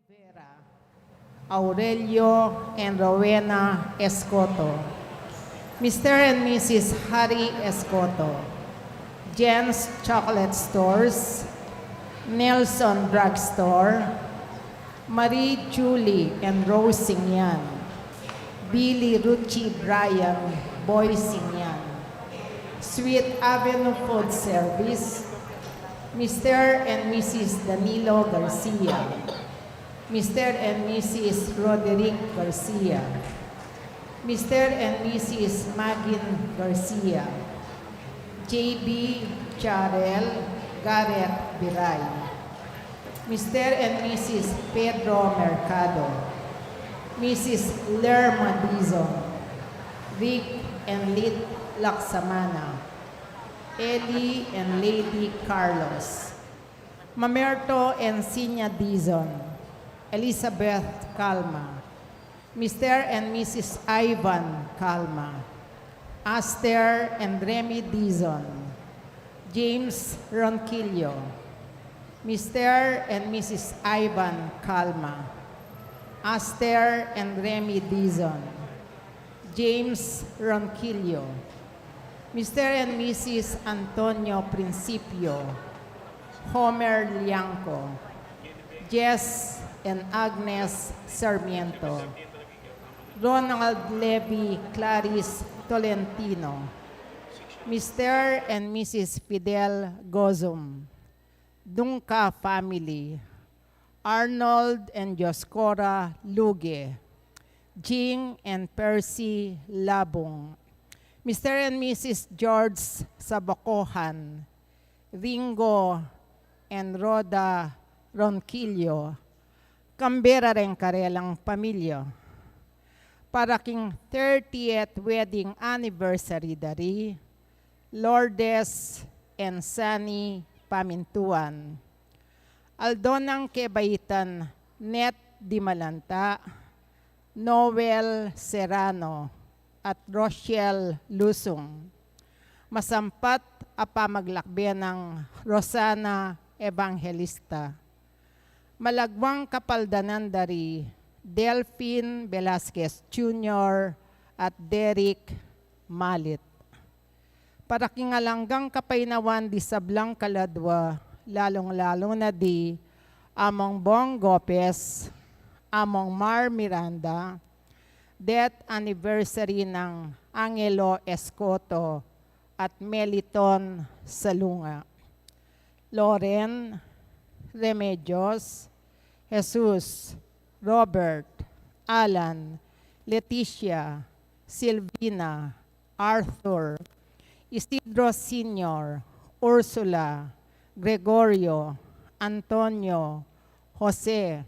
Rivera, Aurelio and Rowena Escoto, Mr. and Mrs. Harry Escoto, Jen's Chocolate Stores, Nelson Drugstore, Marie Julie and Rose Singyan, Billy Ruchi Brian Boy Singyan, Sweet Avenue Food Service, Mr. and Mrs. Danilo Garcia, Mr. and Mrs. Roderick Garcia, Mr. and Mrs. Magin Garcia, J.B. Charel Garrett Biray, Mr. and Mrs. Pedro Mercado, Mrs. Lerma Dizon, Rick and Lit Laksamana, Ellie and Lady Carlos, Mamerto and Sinya Dizon, Elizabeth Calma, Mr. and Mrs. Ivan Calma, Aster and Remy Dizon, James Ronquillo, Mr. and Mrs. Ivan Calma, Aster and Remy Dizon, James Ronquillo, Mr. and Mrs. Antonio Principio, Homer Lianco, Jess and Agnes Sarmiento, Ronald Levy Clarice Tolentino, Mr. and Mrs. Fidel Gozum, Dunca family, Arnold and Joscora Luge, Jing and Percy Labong, Mr. and Mrs. George Sabacohan, Ringo and Roda Ronquillo, Canberra rin karelang pamilya. Para king 30th wedding anniversary dari, Lourdes and Sunny Pamintuan. Aldonang Kebaitan, Net Di Malanta, Noel Serrano, at Rochelle Lusong. Masampat apamaglakbe ng Rosana Evangelista. Malagwang kapaldanan dari Delphine Velasquez Jr. at Derek Malit. Para kingalanggang kapainawan di sablang kaladwa, lalong-lalong na di among Bong Gopez, among Mar Miranda, death anniversary ng Angelo Escoto at Meliton Salunga. Loren Remedios, Jesus, Robert, Alan, Leticia, Silvina, Arthur, Isidro Sr., Ursula, Gregorio, Antonio, Jose,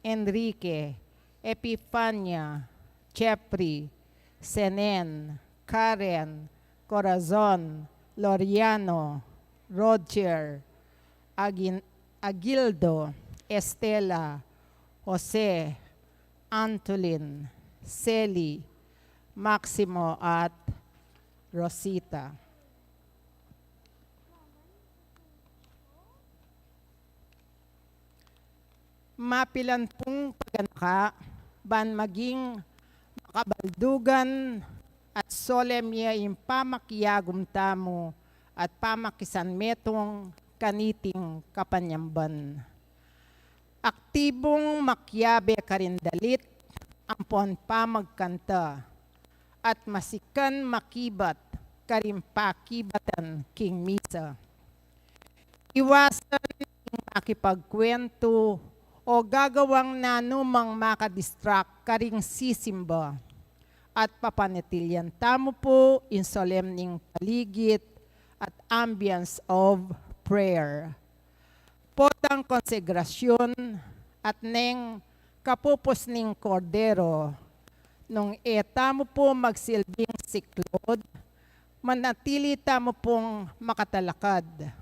Enrique, Epifania, Chepri, Senen, Karen, Corazon, Loriano, Roger, Agildo, Estela, Jose, Antolin, Celi, Maximo at Rosita. Mapilan pong paganaka, ban maging makabaldugan at solemya yung pamakiyagum tamo at pamakisan metong kaniting kapanyamban. Aktibong makyabe karindalit, ampon pamagkanta, at masikan makibat karimpakibatan king misa. Iwasan king makipagkwento o gagawang nanumang makadistract karing sisimba at papanitilyan tamo po in solemning paligid at ambience of prayer. Potang konsegrasyon at neng kapupos ning kordero nung tamo po magsilbing siklod, manatili tamo pong makatalakad.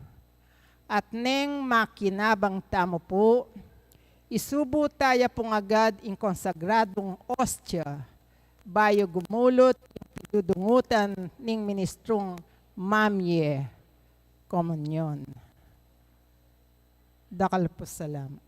At neng makinabang tamo po, isubo tayo pong agad in konsagradong ostya, bayo gumulot yung dudungutan ning ministrong mamye komunyon. Dakal po salamat.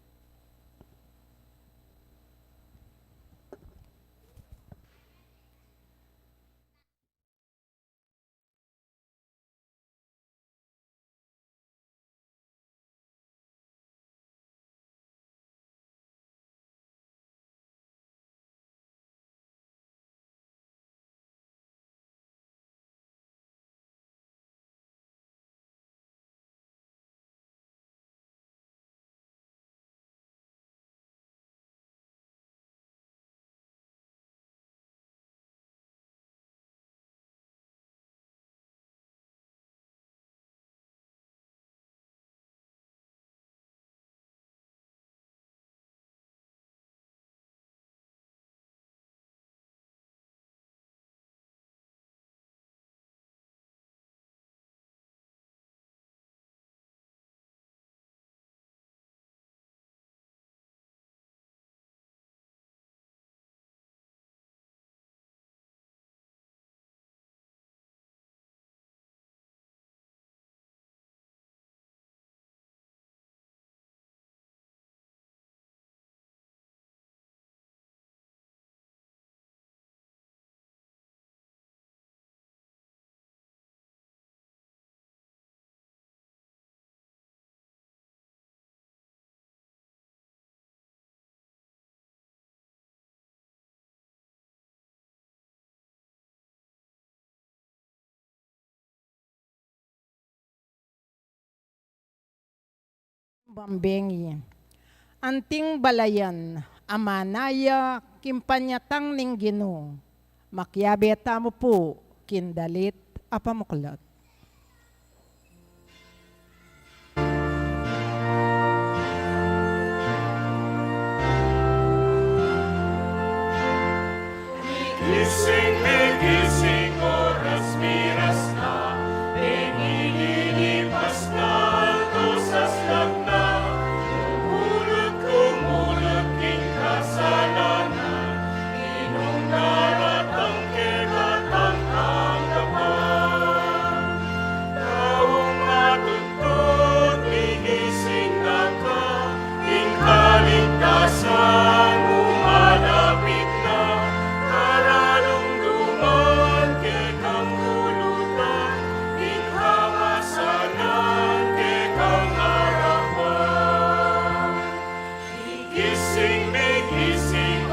Bambengi. Anting balayan, amanaya, kimpanyatang ning Ginoo. Makyabe tamo po, kindalit, apamuklat. Gising, oras, miras na, inililipas na, dosas lang na, kumulot, king kasalanan, inong naratang kegatang tanggapan. Taong matuntut, gigising na ka, king kaligtasan, umalapit na, karalungduman, kekang hulutan, ikamasalan, kekang harapan. Gising,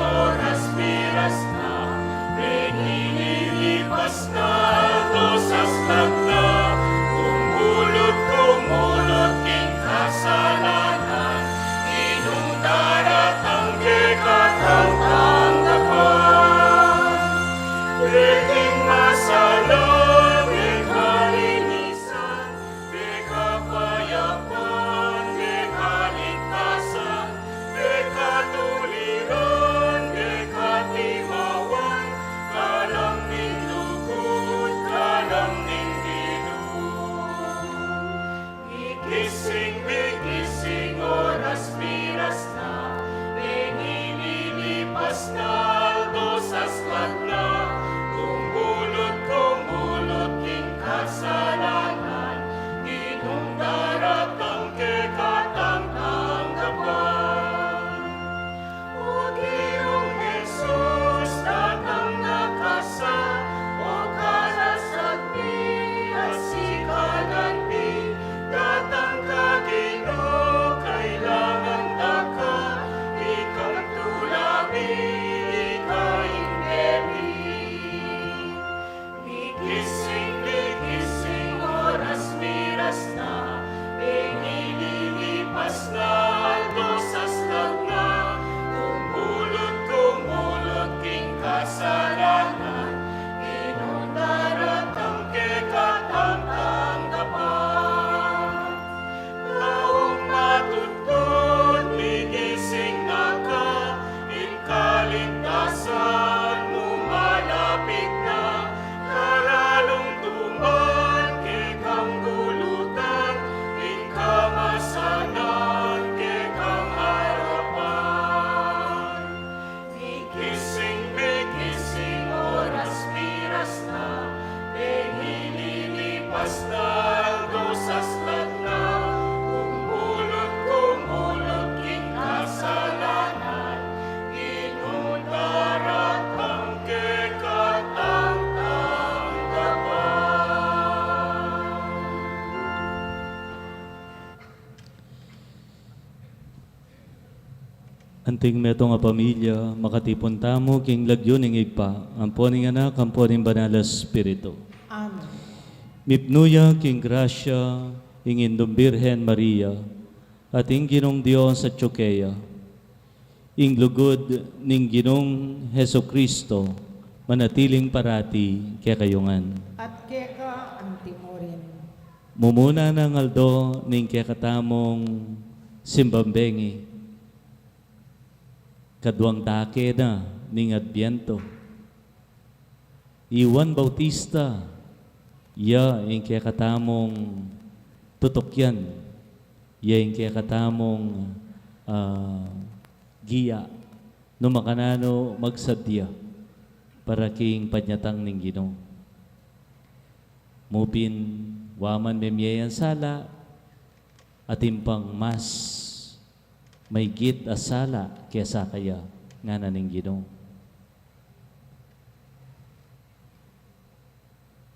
oras, miras na, pinililipas na, dosas na, kumulot, king kasalanan, inong daratang kekatang tanggapan. Peking masalah, kalinisan, kapayapan, kaligtasan, katuliran, katimawan, kalang ning lugod, kalang ning Ginoo. Gising, oras, miras na, pinililipas na, dosas na, kumulot, king kasalanan, inong daratang kekatang tanggapan. O Giyong Jesus, datang nakasa, o kalasag ni, asikalan ni, datang ka Ginoo, kailangan daka, ikang tulabi, ikaingemi. Gising, oras, miras na, pinililipas na, dosas na, kumulot, king kasalanan, inong daratang kekatang tanggapan. Taong matuntun, gigising na ka, kaligtasan, lumalapit na, karalungduman, kekang gulutan, ikamasanan, kekang harapan. Gising, oras, miras na, pinililipas na, dosas na, kumulot, king kasalanan, inong daratang kekatang tanggapan. Anting metong nga pamilya, makatipon tamo, king lagyo ning igpa, ampon ning anak, ampon ning banal na Espiritu. Amen. Mipnuya, king grasya, ing Indong Birhen Maria, at ing Ginong Diyos sa Tsukeya, ing lugod ning Ginong Heso Kristo, manatiling parati kaya kayungan. At keka antimorin. Mumuna ng aldo ning kaya katamong simbambengi, kadwang dake na ning Adbiento. Iwan Bautista, ya ing kaya katamong tutokyan, ya ing kaya katamong giya, no makanano magsadya, para king panyatang ning Ginoo. Mupin, waman memyeyan sala, at impang mas may git asala kesa kaya nga naning Ginoo.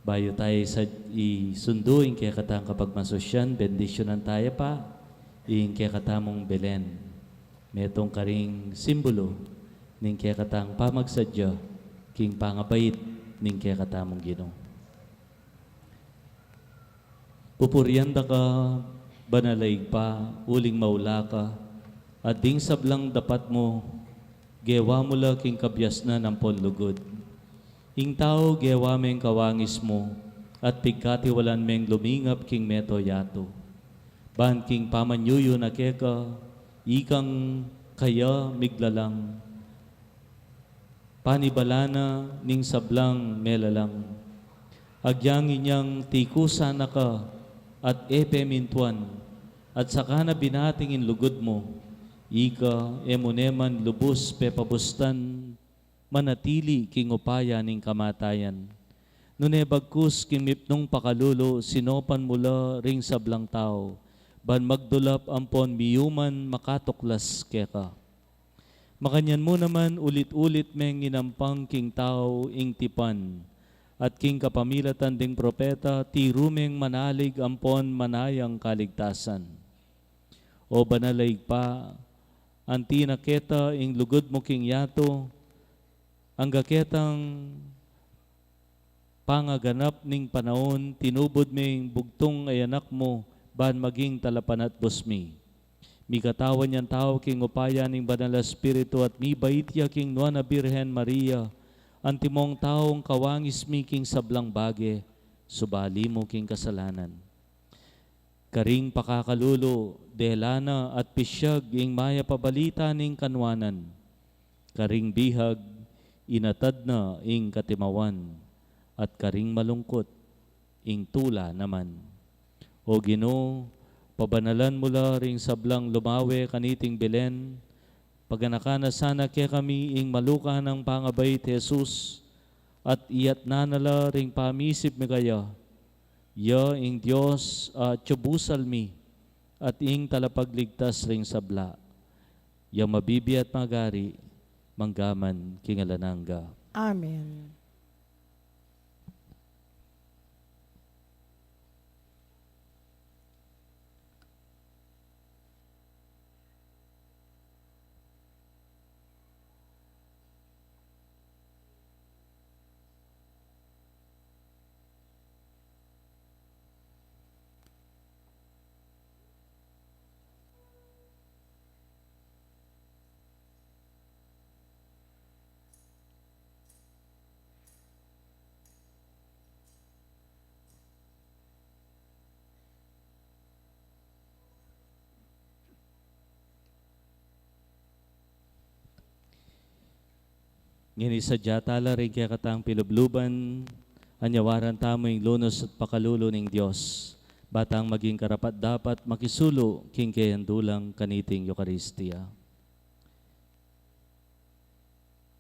Bayo tayo sa isunduin kaya katang kapag masosyan, bendisyonan tayo pa, ing kaya katamong Belen. Metong karing simbolo, ning kaya katang pamagsadya, king pangabait, ning kaya katamong Ginoo. Pupurianda ka, banalaig pa, uling maula ka, at ding sablang dapat mo, gewa mo la king kabyas na ng ponlugod. Ing tao gewa meng kawangis mo, at pigkatiwalan meng lumingap king meto yato. Ban king pamanyuyo na keka, ikang kaya miglalang. Panibalana ning sablang melalang. Agyang inyang tikusa na ka at epe mintuan, at saka na binatingin lugod mo, ika emuneman lubos pepabustan, manatili king upaya ning kamatayan. Nune bagkus king mipnong pakalulo, sinopan mula ring sablang tao, ban magdulap ampon miyuman makatuklas keka. Makanyan mo naman ulit-ulit meng inampang king tao ing tipan, at king kapamilatan ding propeta, tirumeng manalig ampon manayang kaligtasan. O banalaig pa, anti naketa ing lugod mo king yato, ang gaketang pangaganap ning panahon, tinubod ming bugtong ay anak mo, ban maging talapan at busmi. Mi katawan yan tao king upaya ning banal na espiritu, at mi baitya king Nuana Birhen Maria, antimong taong kawangis mi king sablang bage, subali mo king kasalanan. Karing pakakalulo, delana at pisyag ing maya pabalita ning kanwanan. Karing bihag, inatad na ing katimawan, at karing malungkot, ing tula naman. O Ginoo, pabanalan mula ring sablang lumawe kaniting Belen, paganakana sana kaya kami ing maluka ng pangabay ti Jesus, at iyat nanala ring pamisip mi kaya, ya ing Diyos tiyubusal mi, at ing talapagligtas ring sabla, ya mabibi at magari, manggaman kingalananga. Amen. Ngini sadya tala rin kaya katang pilubluban, anyawaran tamo yung lunos at pakalulo ng Diyos. Batang maging karapat dapat makisulo king kayandulang kaniting Eucharistia.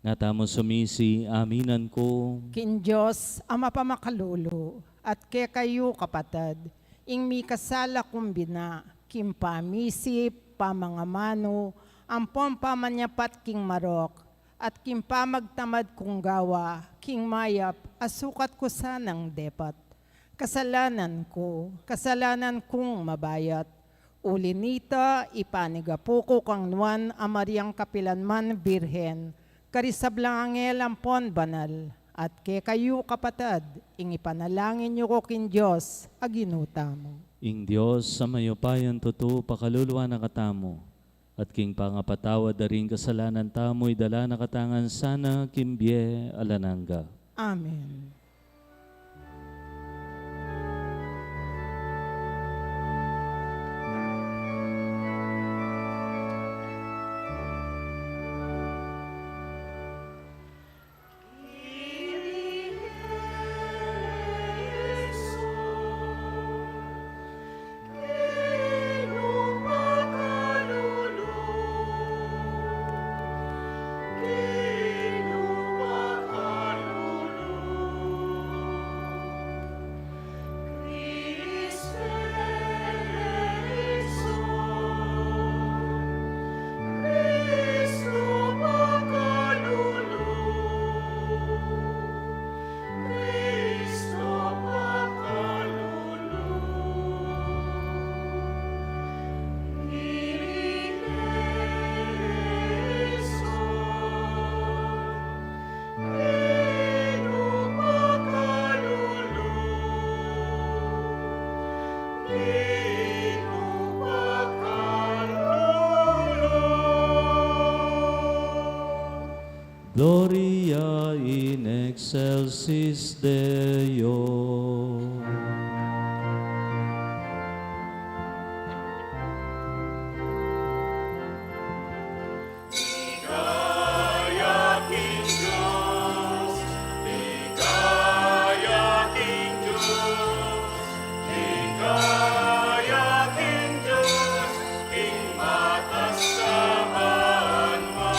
Natamo sumisi, aminan ko, Kin Diyos, Ama pamakalulo, at kay kayo kapatad, ing mi kasala kumbina, kim pamisip, pamangamano, ampon pamanyapat king marok, at kim pamagtamad kong gawa, king mayap, asukat ko sanang depat. Kasalanan kong mabayat, ulinita, ipanigapo ko kang nuan, amaryang kapilanman birhen, karisablang angel ampon banal, at kay kayo kapatad, ing ipanalangin niyo ko kin Diyos, aginuta mo. ing Diyos sa mayopayan totoo pakaluluwa na katamo, at king pangapatawad da rin kasalanan tamo'y dala na katangan sana kimbye alananga. Amen. nobis Deo. Ligaya King Diyos, ligaya King Diyos, ligaya King Diyos, King matas sa banwa.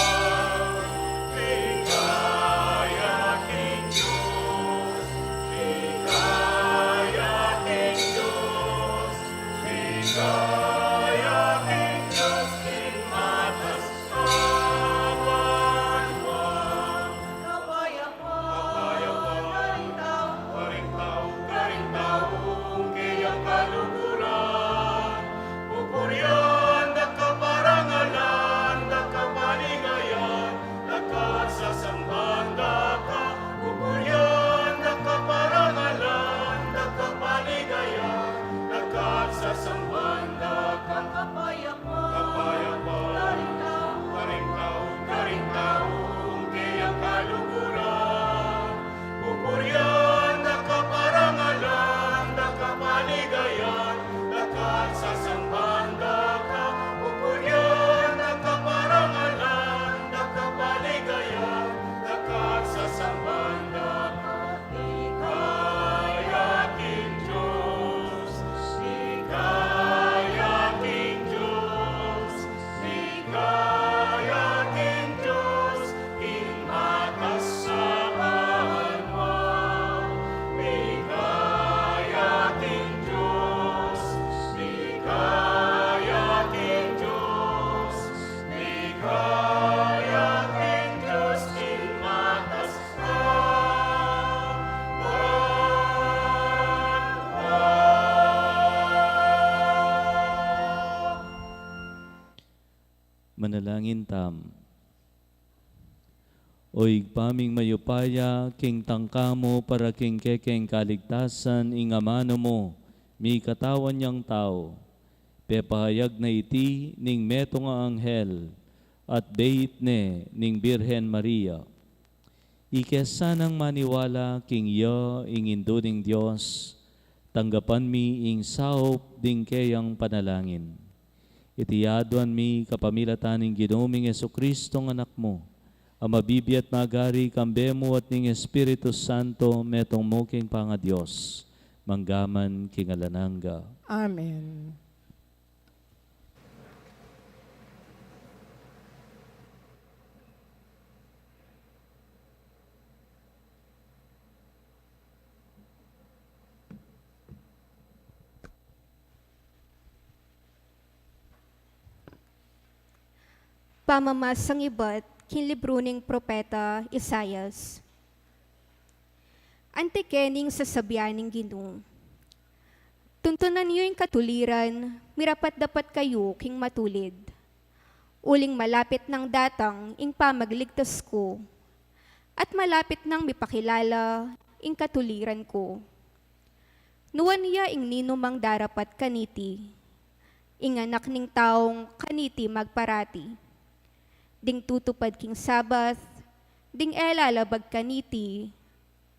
Ligaya King Diyos, ligaya King Diyos, ligaya King Diyos, King matas sa banwa. Karingtaw, kayang kaluguran, pupuryan, nakaparangalan, nakapaligayan, nakasasambahan ka. Pupuryan, nakaparangalan, nakapaligayan, nakasasambahan ka. Kapayapaan, karingtaw, kayang kaluguran, pupuryan, nakaparangalan, nakapaligayan, nakasasambahan ka. Pupuryan, nakaparangalan, nakapaligayan, nakasasambahan ka. Ligaya King Diyos, ligaya King Diyos, ligaya King Diyos, King matas sa banwa. Ligaya King Diyos, ligaya King Diyos, ligaya King Diyos, King matas sa banwa. Manalangin tam. Oy paming mayupaya, king tangkamo para king kekeng kaligtasan, ingamano mo, mi katawan niyang tao. Pepahayag na iti, ning meto nga anghel, at beit ne, ning Birhen Maria. Ikesanang maniwala, king ya, ing indo ning Diyos, tanggapan mi ing saop, ding kayang panalangin. Itiyaduan mi kapamilatan ning Ginoming Jesucristong anak mo, ang mabibiyat magari kambemo at ning Espiritu Santo metong muking panga Diyos, manggaman kingalananga. Amen. Pamamasang iba't kinlibro ning propeta Isayas. Antikening sasabihan ng Ginoo. Tuntunan niyo yung katuliran, mirapat dapat kayo king matulid. Uling malapit ng datang ing pamagligtas ko, at malapit ng mipakilala ing katuliran ko. Nuwan niya ing ninumang darapat kaniti, ing anak ning taong kaniti magparati. Ding tutupad king Sabath, ding elalabag kaniti,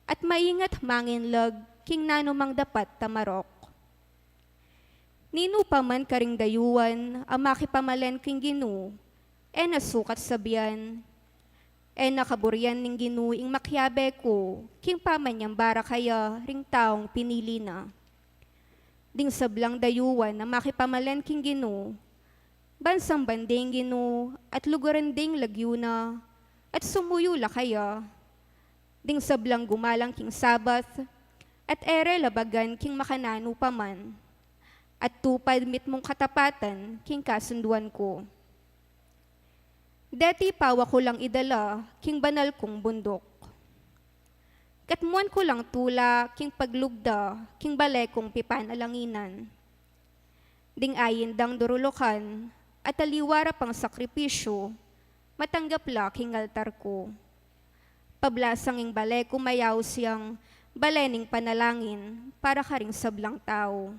at maingat manginlag king nanumang dapat tamarok. Nino pa man karing dayuan, ang makipamalen king Ginoo, nasukat sabihan, nakaburyan ning Ginoo ing makyabe ko, king pamanyang bara kaya ring taong pinili na. Ding sablang dayuan, ang makipamalen king Ginoo, bansang banding Ginoo, at lugaran ding lagyuna, at sumuyula kaya. Ding sablang gumalang king Sabath, at ere labagan king makanano paman, at tupad mit mong katapatan king kasunduan ko. Deti pawa ko lang idala king banal kong bundok. Katmuan ko lang tula king paglugda king balekong pipanalanginan. Ding ayin dang durulukan, at aliwara pang sakripisyo, matanggap la king altar ko. Pablasang ing balay ko mayaw siyang balening panalangin para karing sablang tao.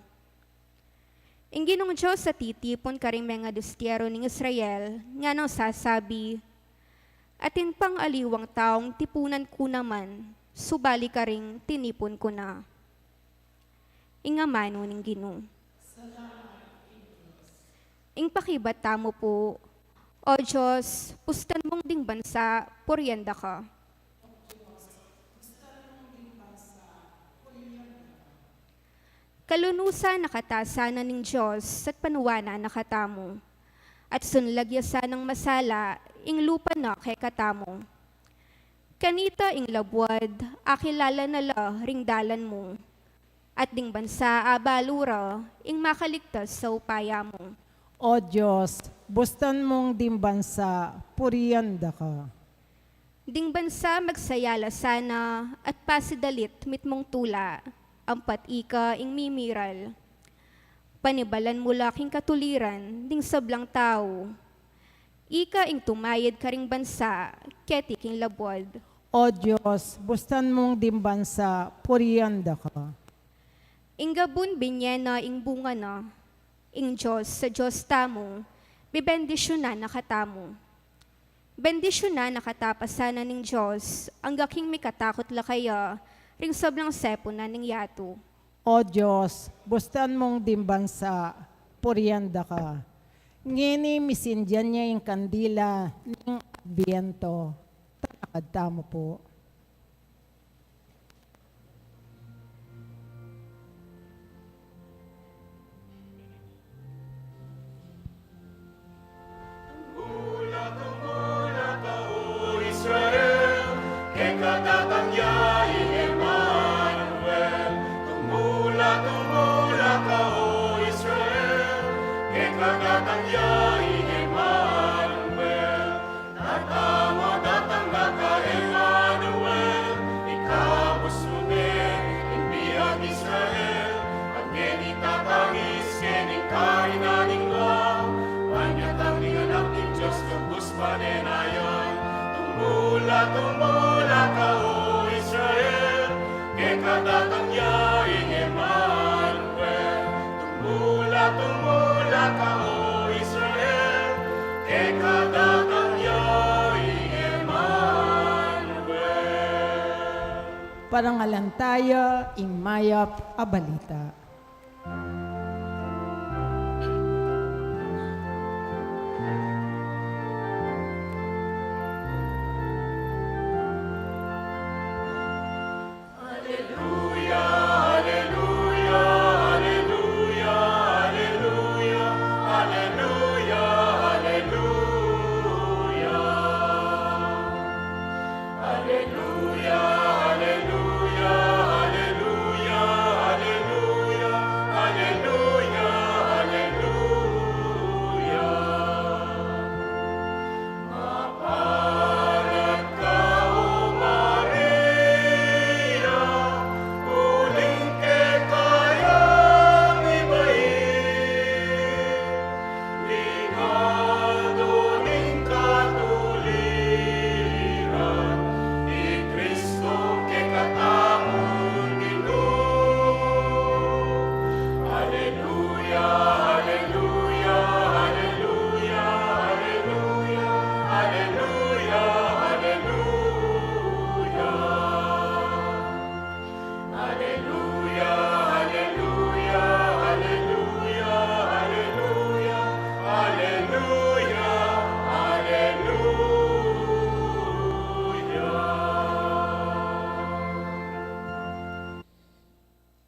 Ing Ginong Diyos sa titipon karing mga distyero ning Israel, nga nang sasabi, atin pang aliwang taong tipunan ko naman, subali ka ring tinipon ko na. Ingamano ning Ginoo. Ing pakibata mo po, O Diyos, pustan mong ding bansa, puryanda ka. Kalunusa nakatasa na ning Diyos at panuwana nakatamo. At sunlagyasan ng masala, ing lupa na kay katamo. Kanita ing labwad, akilala na la ring dalan mo. At ding bansa abalura, ing makaligtas sa upaya mo. O Diyos, bustan mong dimbansa, puryanda ka. Ding bansa magsayala sana, at pasidalit mitmong tula, ang patika ing mimiral. Panibalan mo laking katuliran, ding sablang tao. Ika ing tumayad ka ring bansa, ketik ing labwad. O Diyos, bustan mong dimbansa, puryanda ka. Ing gabun binyena ing bunga na, ing Diyos sa Diyos tamo, bibendisyon na nakatamo. Bendisyon na nakatapasan na ning Diyos, ang gaking may katakot la kaya, ring sablang sepo na ning yato. O Diyos, bustan mong dimbansa, puryanda ka. Ngini misindyan niya yung kandila ng Adbiento. Takad tamo po. O Israel, que katatang yaing Emmanuel. Tumula ka, O Israel, que katatang yaing Emmanuel. Datang ka, Emmanuel, ikabos mo inbiyag Israel. At ngeni tatangis, ngeni kainaning lang, wanyatang anak ni Diyos, tubos panenayan. Tumula ka, O Israel, que katatang yaing Emmanuel. Tumula ka, O Israel, que katatang yaing Emmanuel. Parangalan tayo, Imayap Abalita.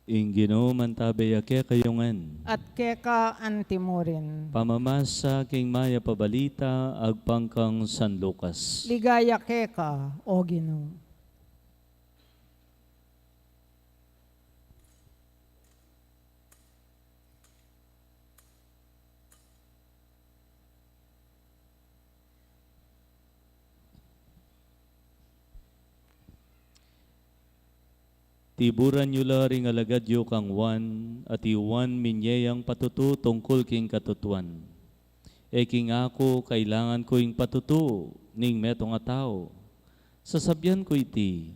Ing Ginoo mantabay ake kayungan. At keka antimurin. Pamamasa king maya pabalita agpangkang San Lucas. Ligaya keka, O Ginoo. Tiburan nyo la ring alagad yo kang Juan, at iwan minyayang patutu tungkol king katutuan. E king ako, kailangan ko ing patutu, ning metong a tao. Sasabyan ko iti,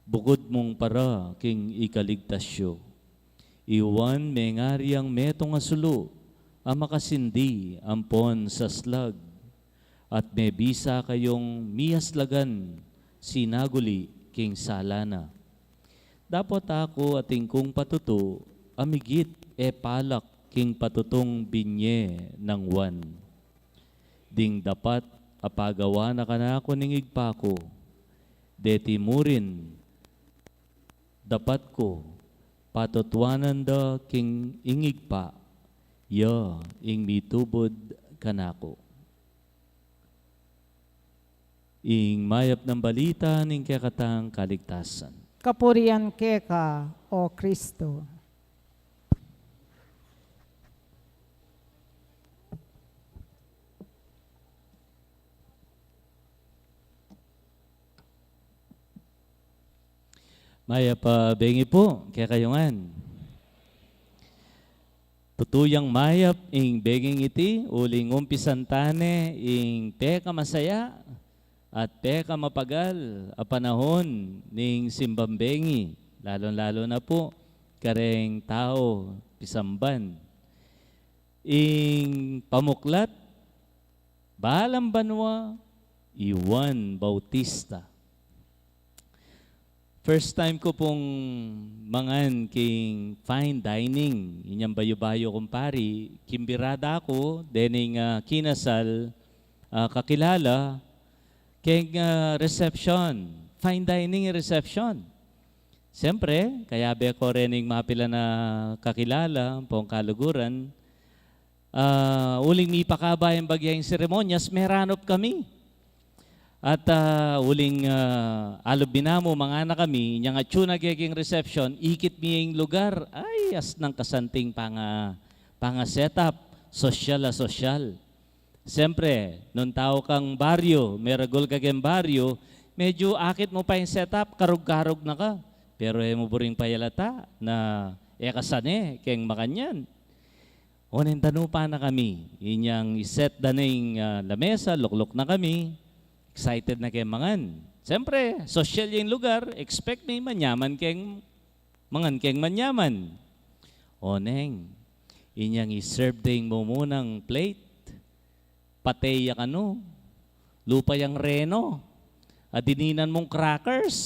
bukod mong para king ikaligtasyo. Iwan mengaryang metong asulo, ang makasindi ampon sa slag. At may bisa kayong miyaslagan, sinaguli king salana. Dapat ako ating kung patuto, amigit palak king patutong binye ng wan. Ding dapat apagawa na kanako ning igpa ko, deti murin dapat ko patutwanan da king ingigpa, ya ing mitubod kanako. Ing mayap ng balita ning kakatang kaligtasan. Kapurian keka, O Kristo. Maya pa bengi po, kaya kayungan. Tutuyang mayap ing beging iti, uling umpisan tane, ing teka masaya, at teka mapagal, a panahon ning simbambengi, lalo-lalo na po, kareng tao, pisamban. Ing pamuklat, Balang Banwa, Iwan Bautista. First time ko pong mangan king fine dining, inyang bayo-bayo kumpari, kimbirada ako, dening kinasal, kakilala, king reception, fine dining reception. Siyempre, kaya be ko rening mapila na kakilala, pong kaluguran, uling mi pakabayang bagyang seremonyas, meranop kami. At uling alob binamo, mga anak kami, niyang atsuna gaging reception, ikit miyang lugar, ay as ng kasanting panga setup, sosyal. Siyempre, nung tao kang baryo, meragol kaging baryo, medyo akit mo pa yung setup, karug-karug na ka. Pero mo buring payalata na kasane, keng makanyan. Unin tanupa na kami, inyang iset daning lamesa, lukluk na kami, excited na kayong mangan. Siyempre, social yung lugar, expect may manyaman keng manyaman. Oneng, inyang iserve ding mo munang plate, pateya kano, lupa yung reno, adininan mong crackers,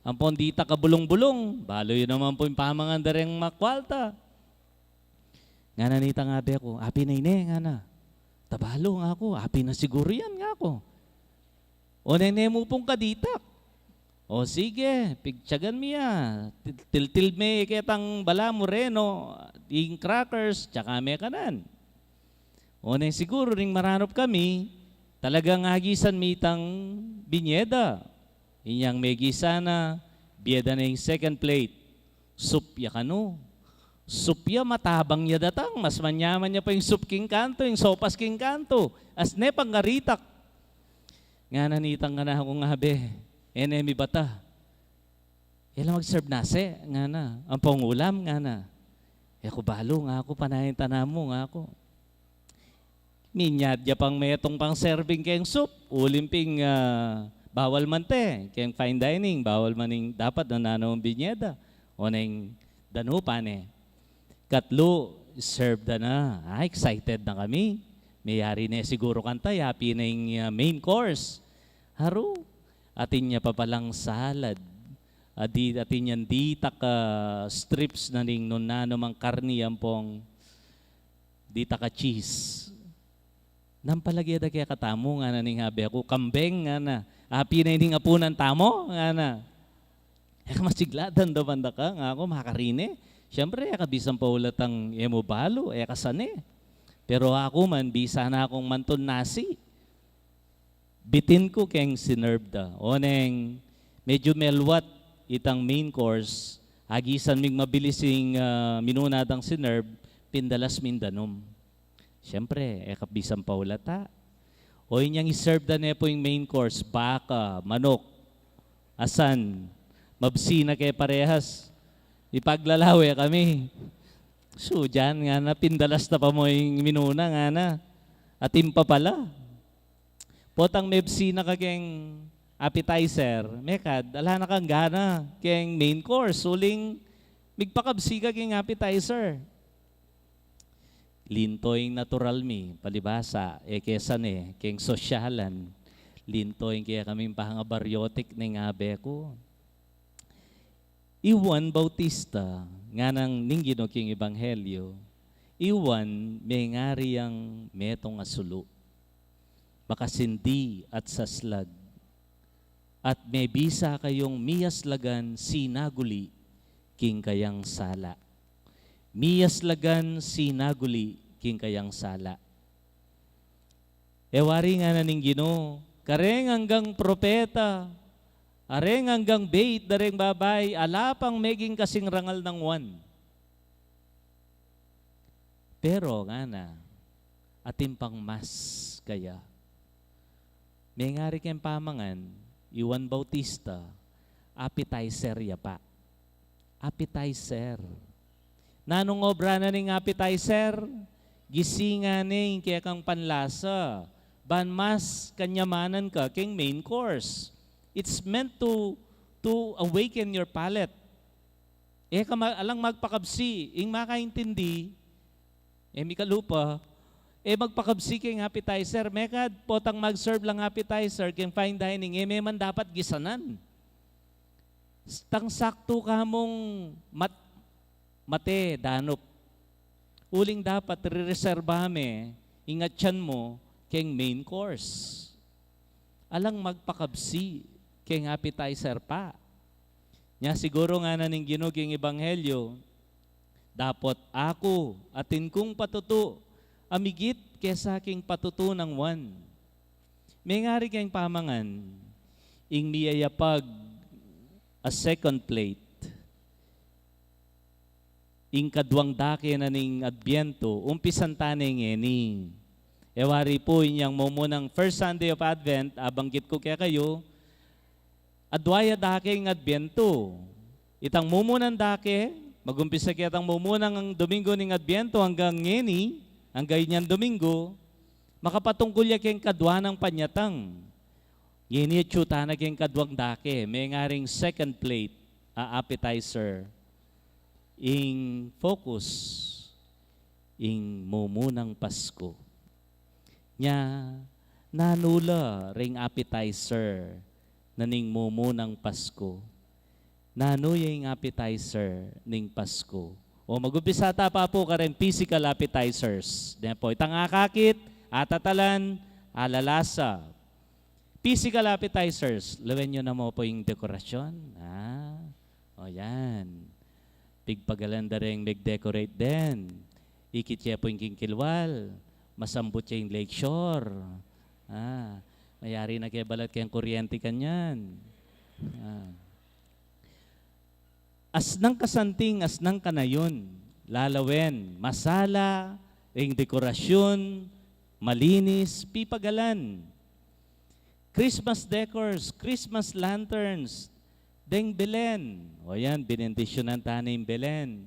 ang pondita ka bulong-bulong, balo yun naman po yung pamangan dareng makwalta. Nga nanita nga be ako, api na ine, nga na. Tabalo nga ako, api na siguro yan nga ako. O nene mo pong kaditak. O sige, pigtsagan miya. Til me ketang bala mo reno, yung crackers, tsaka me kanan. O nene siguro ring maranop kami, talagang agisan mitang binyeda. Inyang may gisana, biyeda na yung second plate. Supya kano. Supya matabang niya datang, mas manyaman niya pa yung sup king kanto, yung sopas king kanto. As ne pangaritak. Nga nanitang nga na akong ngabe, enemy bata. Ilang mag-serve nase, nga na. Ang pangulam, nga na. Ako balo, nga ako, panahin tanamo, nga ako. Minyad, pang metong pang serving kayong soup, ulimping bawal man te, kayong fine dining, bawal maning dapat na nanong binyeda. O nang danupan eh. Katlo, serve na. Excited na kami. Mayari na siguro kanta, happy na yung main course. Haro, atin niya pa palang salad. Atin yan dita ka strips na ning nunano mang karni ang pong dita ka cheese. Nampalagya da kaya katamo nga na ning habi ako, kambeng nga na. Happy na ining apunan tamo nga na. Masigladan daw banda ka nga ako makarine. Siyempre, kabisang paulat ang emo balo, kasane. Pero ako man, bisa na akong manton nasi. Bitin ko keng sinerve da. O neng medyo melwat itang main course, agisan ming mabilising minunadang sinerve, pindalas mindanom. Siyempre, kabisang paulata. O inyang iserve da nepo yung main course, baka, manok, asan, mabsina kay parehas. Ipaglalawe kami. So, dyan nga na, pindalas na pa mo yung minuna nga na. Atim pa pala. Potang mebsi na kageng appetizer, mekad, ala na kang gana, keng main course, uling migpakabsi kageng appetizer. Lintoing natural mi, palibasa, kesan keng sosyalan. Lintoing kaya kaming pahangabaryotik ng abe ko. Iwan Bautista, nga nang ninggino king ebanghelyo, iwan may ngari ang metong asulo, makasindi at saslag, at may bisa kayong miyaslagan sinaguli king kayang sala. Miyaslagan sinaguli king kayang sala. Ewari nga na ninggino, kareng hanggang propeta, areng hanggang bait dareng babay, alapang meging kasing rangal ng wan. Pero nga na, atim pang mas kaya. May ngari kayong pamangan, Iwan Bautista, appetizer ya pa. Appetizer. Nanong obra na ning appetizer, gisinga ning kaya kang panlasa, ban mas kanyamanan ka king main course. It's meant to awaken your palate. Alang magpakabsi, ing makaintindi, mikalupa, magpakabsi king appetizer, mekad potang mag-serve lang appetizer, king fine dining, may man dapat gisanan. Tang sakto ka mong mate, danop. Uling dapat, re-reservame, ingatyan mo, king main course. Alang magpakabsi, king appetizer pa. Nya siguro nga na ning ginuging ebanghelyo, dapat ako atin kong patuto, amigit kesa aking patuto ng wan. May ngari kayong pamangan, ing miyayapag a second plate, ing kadwang dake na ning Adbyento, umpisan taneng eni. Ewari po inyang mumunang first Sunday of Advent, abanggit ko kaya kayo, adwaya daking Adbyento. Itang mumunan dake, magumpisa kaya itang mumunang ang Domingo ning Adbyento hanggang ngeni, hanggang nyan Domingo, makapatungkol ya kayong kadwa ng panyatang. Ngeni chuta na kayong kadwang dake, may ngaring second plate, appetizer, ing focus, ing mumunang Pasko. Nya, nanula ring appetizer, naning mumunang Pasko. Nano yung appetizer ning Pasko. O mag-umpisa pa po ka rin physical appetizers. Diyan po, itang akakit, atatalan, alalasa. Physical appetizers, lawin nyo na mo po yung dekorasyon. O yan. Pigpagalanda rin mag-decorate din. Ikitya po yung kingkilwal. Masambot siya yung lakeshore. Mayari na kaya balat kayang kuryente kanyan. As ng kasanting, as ng kanayon, lalawen, masala, ing dekorasyon, malinis, pipagalan. Christmas decors, Christmas lanterns, deng Belen. O yan, binendisyonan tayo yung Belen.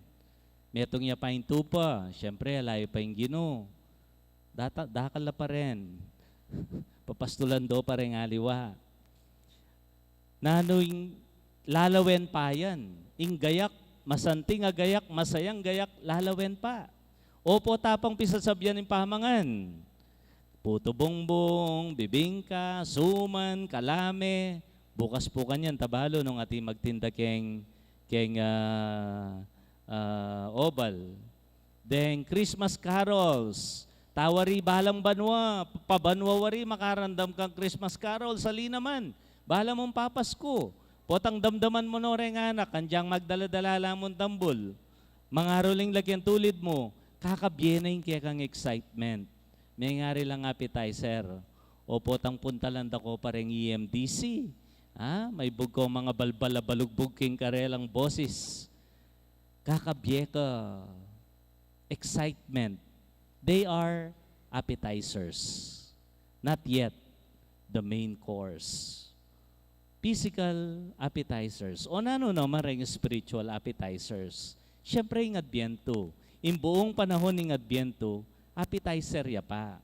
Metong niya pa yung tupa, syempre, alayo pa yung Gino. Dakal na pa rin. Papastulan do pa rin aliwa. Nano yung lalawen pa yan. Ing gayak, masanting nga gayak, masayang gayak, lalawen pa. Opo tapang pisasabyan ng pahamangan. Puto bongbong, bibingka, suman, kalame. Bukas po kanyan, tabalo nung ating magtinda keng obal. Then Christmas carols. Tawari balang banwa, pabanwawari makarandam kang Christmas carol, sali naman. Bahala mong papasko. Potang damdaman mo no rin anak, kandyang magdala-dala lamon tambol. Mga roling lagyan tulid mo, kakabiyena yung kaya kang excitement. May ngari lang appetizer. O potang punta lang ako parang EMDC. May bugko mga balbala balugbog king karelang boses. Kakabiye ka. Excitement. They are appetizers. Not yet the main course. Physical appetizers. O nano naman rin spiritual appetizers. Siyempre yung Adbyento. Yung buong panahon ng Adbyento, appetizer ya pa.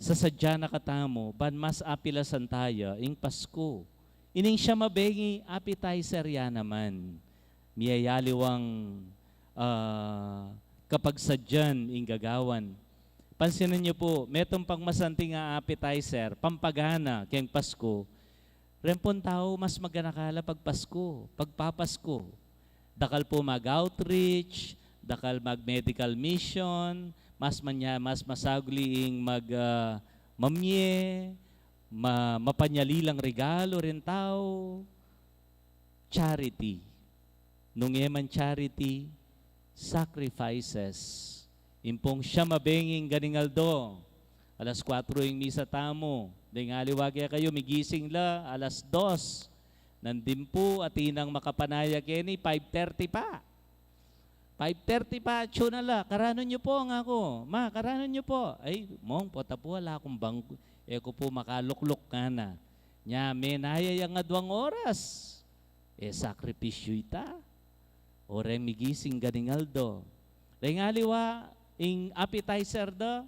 Sa sadya na katamo, ban mas apilasan tayo ing Pasko. Ining siya mabengi appetizer ya naman. Miyayaliwang kapag sadyan ing gagawan. Pansinin niyo po, metong pang masanting appetizer, pampagana keng Pasko, Rempon tao, mas maganakala pag Pasko, pagpapasko. Dakal po mag-outreach, dakal mag-medical mission, mas masagli ing mamye, mapanyalilang regalo rin tao. Charity. Nung eman charity, sacrifices. Impong siya mabenging ganingaldo. Alas 4 yung misa tamo. Ding aliwagya kayo, migising la, alas 2. Nandimpo at inang makapanaya keni, 5:30 pa. 5:30 pa, tso na la. Karanon nyo po nga ako. Ma, karanon nyo po. Ay, mong, pota po, wala akong bangko. Eko po makalukluk ka na. Nya, menaya yung adwang oras. Sakripisyo ita. Ore migising ganingaldo. Ding aliwa, ing appetizer do,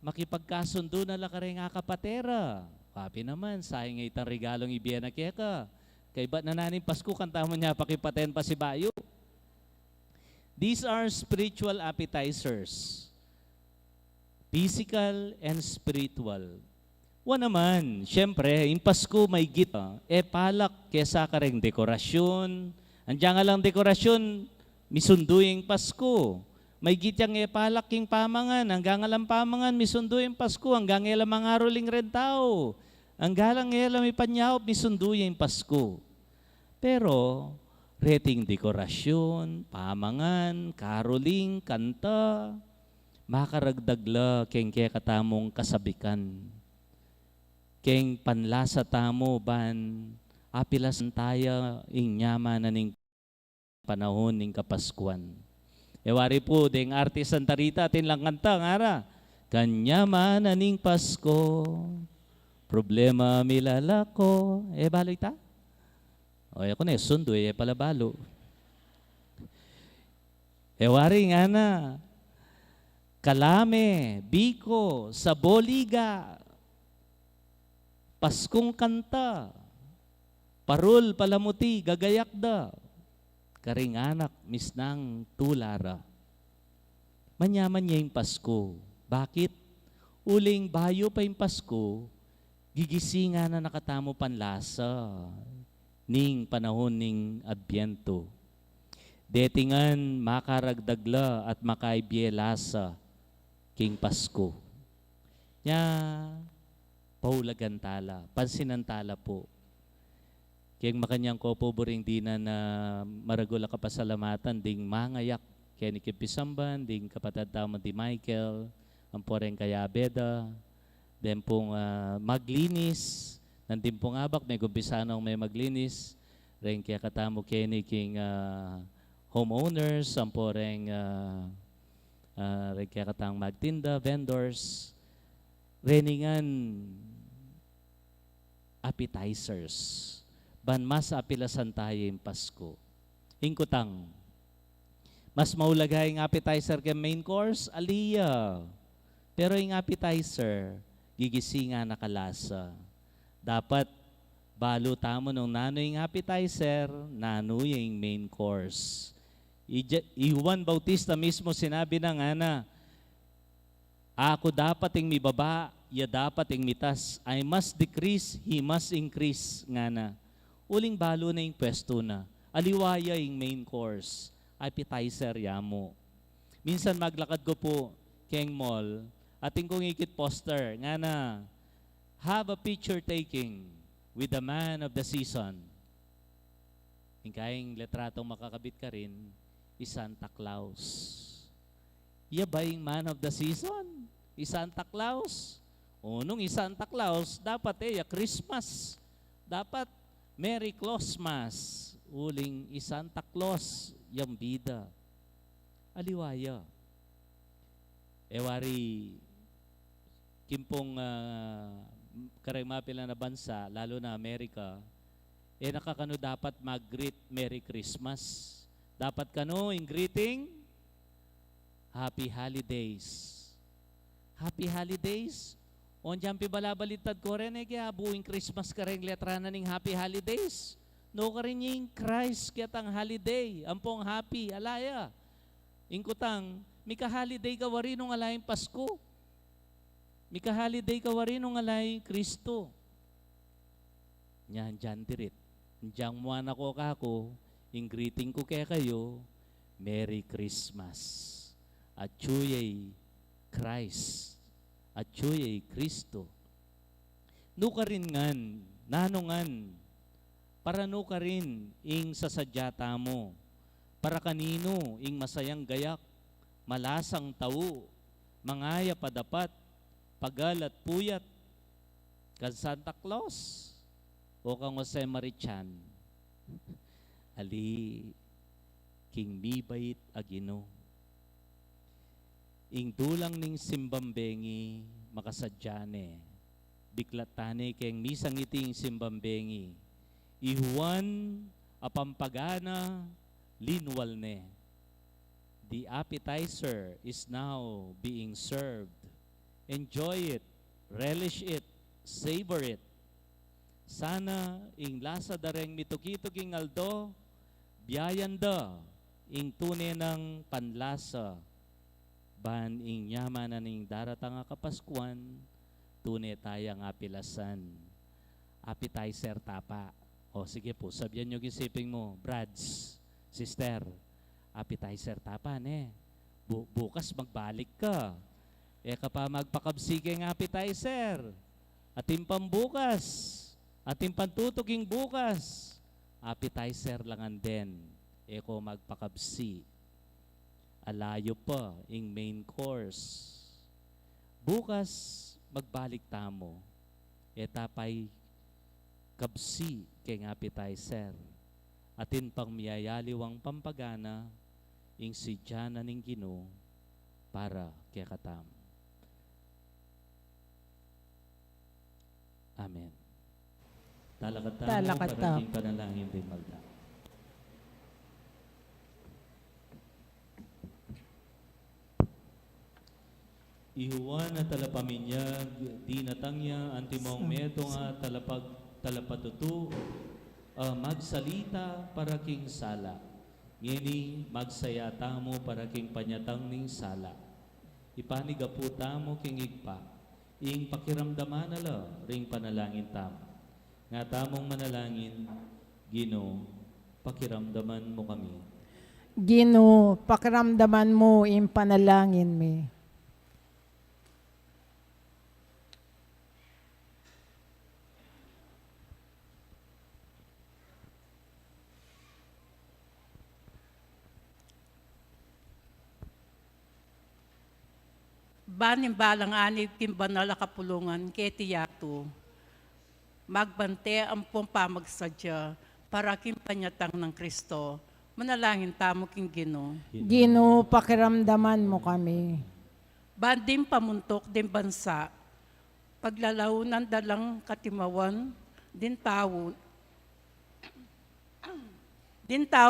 makipagkasundo na la kare nga kapatera. Papi naman, sayang nga itang regalong ibiyan na keka. Kay ba't na nanin Pasko, kanta mo niya, pakipaten pa si Bayo. These are spiritual appetizers. Physical and spiritual. Naman, syempre, yung Pasko may gita. Palak kesa kareng dekorasyon. Andiyan nga lang dekorasyon, misunduyeng Pasko. May gityang palak king pamangan, hanggang alam pamangan, misundo yung Pasko, hanggang alam mga aruling rin tao. Hanggang alam ipanyaw, misundo yung Pasko. Pero, rating dekorasyon, pamangan, caroling, kanta, makaragdagla keng kaya katamong kasabikan. Keng panlasa tamo ban, apilas tayo ing nyaman na ning panahon ning Kapaskuan. Ewari po, ding artisan tarita, atin lang kanta, ngara. Kanyaman na ning Pasko, problema milalako. Baloy ta? O, ako na, sundo, palabalo. Ewari nga na, Kalame, Biko, Saboliga, Paskong kanta, Parol, Palamuti, Gagayakda, karing anak, misnang tulara. Manyaman niya yung Pasko. Bakit? Uling bayo pa yung Pasko, gigisinga na nakatamo panlasa ning panahon ning Adbyento. Detingan makaragdagla at makaibyelasa king Pasko. Nya, paulagantala, pansinantala po. Kaya makanyang kopo buring dina na maragula kapasalamatan ding mangayak kaya ni Kipisamban, ding kapatid tama di Michael, ang poreng kaya Beda, then pong maglinis, nandin pong abak, may gumpisanong may maglinis, rin kaya katamo kaya king homeowners, ang poreng rin kaya katang magtinda, vendors, reningan appetizers. Ban mas apilasan tayo yung Pasko. Ingkutang, mas maulagay yung appetizer kay main course, aliya. Pero yung appetizer, gigisinga na kalasa. Dapat, balo tamo nung nano yung appetizer, nano yung main course. Juan Bautista mismo sinabi na nga na, ako dapat yung mibaba, ya dapat yung mitas. I must decrease, he must increase nga na. Uling balo na yung pwesto na. Aliwaya yung main course. Appetizer yamo. Minsan maglakad ko po keng mall, ating kong ikit poster, nga na, have a picture taking with the man of the season. Hingkayang letratong makakabit ka rin, is Santa Claus. Ba yung man of the season? Is Santa Claus? O nung is Santa Claus, dapat Christmas. Dapat Merry Clausmas, uling Santa Claus, yung bida. Aliwaya. Ewari, kimpong karemapila na bansa, lalo na Amerika, nakakano dapat mag-greet Merry Christmas. Dapat kano in greeting, Happy Holidays. Happy Holidays. Ondiyan pibalabalitad ko rin kaya buwing Christmas ka rin letra na ning Happy Holidays. No ka rin yung Christ kaya tang holiday. Ampong happy, alaya. Ingkutang, mika holiday ka wari nung alayang Pasko. Mika holiday ka wari nung alayang Kristo. Nyan dyan dirit. Diyan mo ako kako, in greeting ko kaya kayo, Merry Christmas. At chuyay Christ. At chuyay Kristo. No ka rin ngan, nanongan, para no ka rin ing sasadyata mo, para kanino ing masayang gayak, malasang tao, mangaya padapat, pagal at puyat, kan Santa Claus, o kang Jose Marichan, ali, king mibait agino. Ing dulang ning simbambengi, makasadyane, biklatane keng misang iting simbambengi, ihuan apampagana linwal ne. The appetizer is now being served. Enjoy it, relish it, savor it. Sana ing lasa dareng mitukituging aldo, biyayanda ing tunay ng panlasa, ban ing yamanan ing daratang kapaskuan, tunay tayang apilasan. Appetizer tapa. O sige po, sabihan nyo gisiping mo, Brads, sister, appetizer tapa ne. Bukas magbalik ka. Kapa magpakabsige ng appetizer. Ating pambukas. Ating pantutuging bukas. Appetizer langan din. Ko magpakabsi. Alayo pa ing main course. Bukas magbalik tamo. Tapay kabsi keng appetizer. Atin pang miyayaliwang pampagana ing sidyana ning Ginoo para kay katam. Amen. Talakatamo Talakatamo. para king panalangin din magda. Ihuwan na talapaminyag, di natangya, antimong meto nga talapatutu, magsalita para king sala. Ngini magsayata mo para king panyatang ning sala. Ipanigaputa mo king igpa, ing pakiramdaman nala ring panalangin tamo. Nga tamong manalangin, Ginoo, pakiramdaman mo kami. Ginoo, pakiramdaman mo yung panalangin mi. Banim balang anib kimbanala kapulungan ketiyato. Magbante ang pamagsadya para kimpanyatang ng Kristo. Manalangin tamo king Ginoo. Ginoo, pakiramdaman mo kami. Bandim pamuntok din bansa. Paglalaunan dalang katimawan, din tao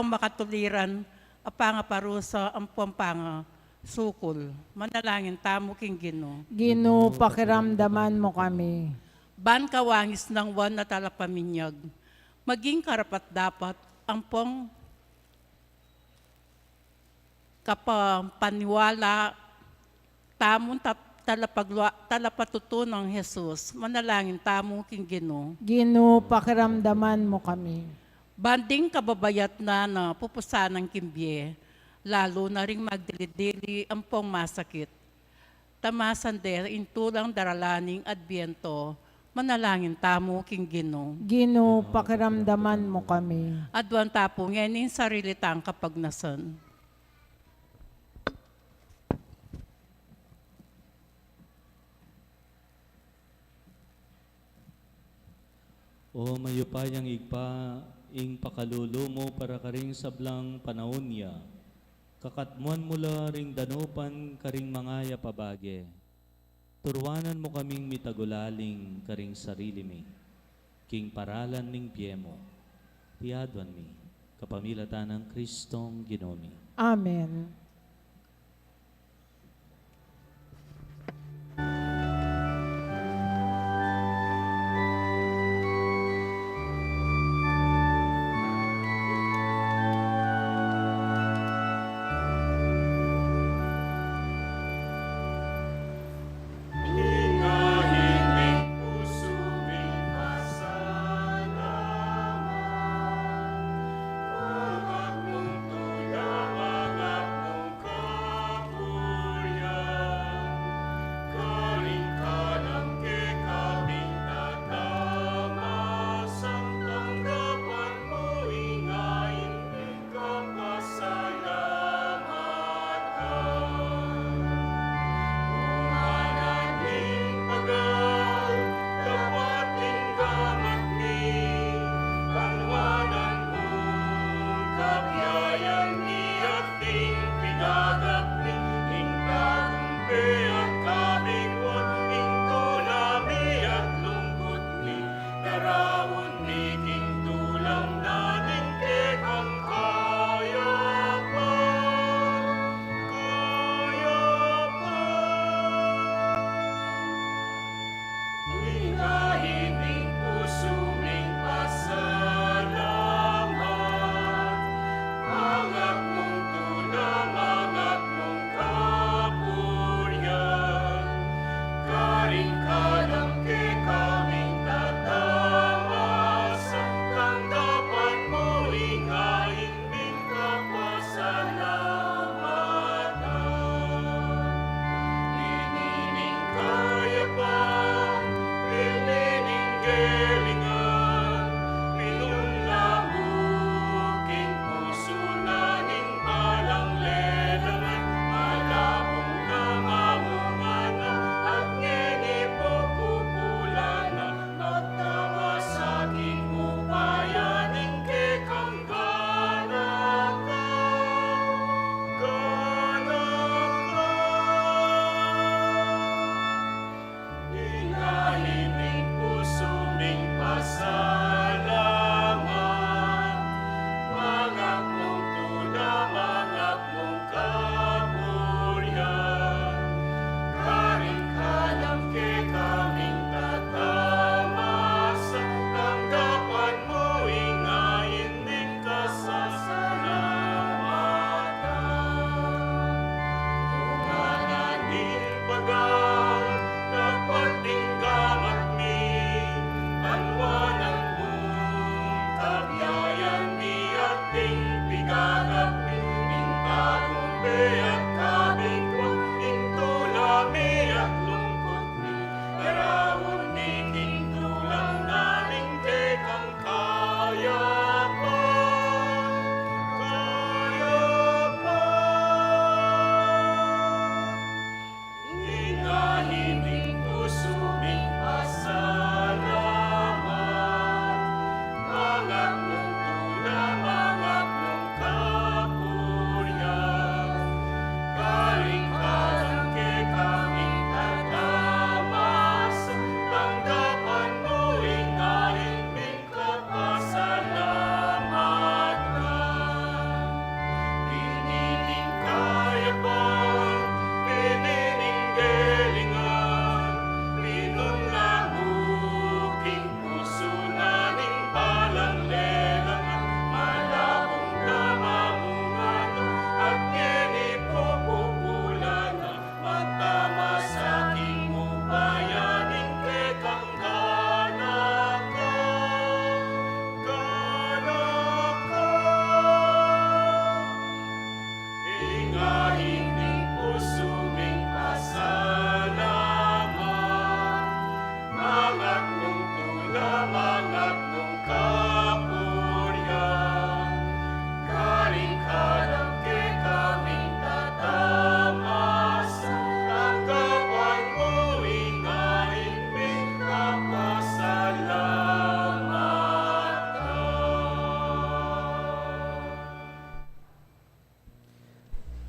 makatuliran, apanga parusa ang pampanga sukol. Manalangin tamo king Ginoo. Ginoo, pakiramdaman mo kami. Ban kawangis ng wan na talapaminyag, maging karapat-dapat ang pong kapapaniwala tamong talapatuto ng Jesus. Manalangin tamo king Ginoo. Ginoo, pakiramdaman mo kami. Banding kababayat na pupusa ng kimbye, lalo na ring magdilidili ang pong masakit. Tamasan der intulang daralaning adbyento, manalangin tamo king Ginoo. Ginoo, pakiramdaman mo kami. Adwan tapo ngayon sarili tang kapagnasan. O mayupayang igpa, ing pakalulu mo para karing sablang panahon niya. Kakatmuan mula ring danupan karing mangaya pabage. Turwanan mo kaming mitagulaling karing sarili mi. King paralan ning piyemo. Tiadwan mi. Kapamilatan ng Kristong Ginomi. Amen. Hingahinging pusuming masana,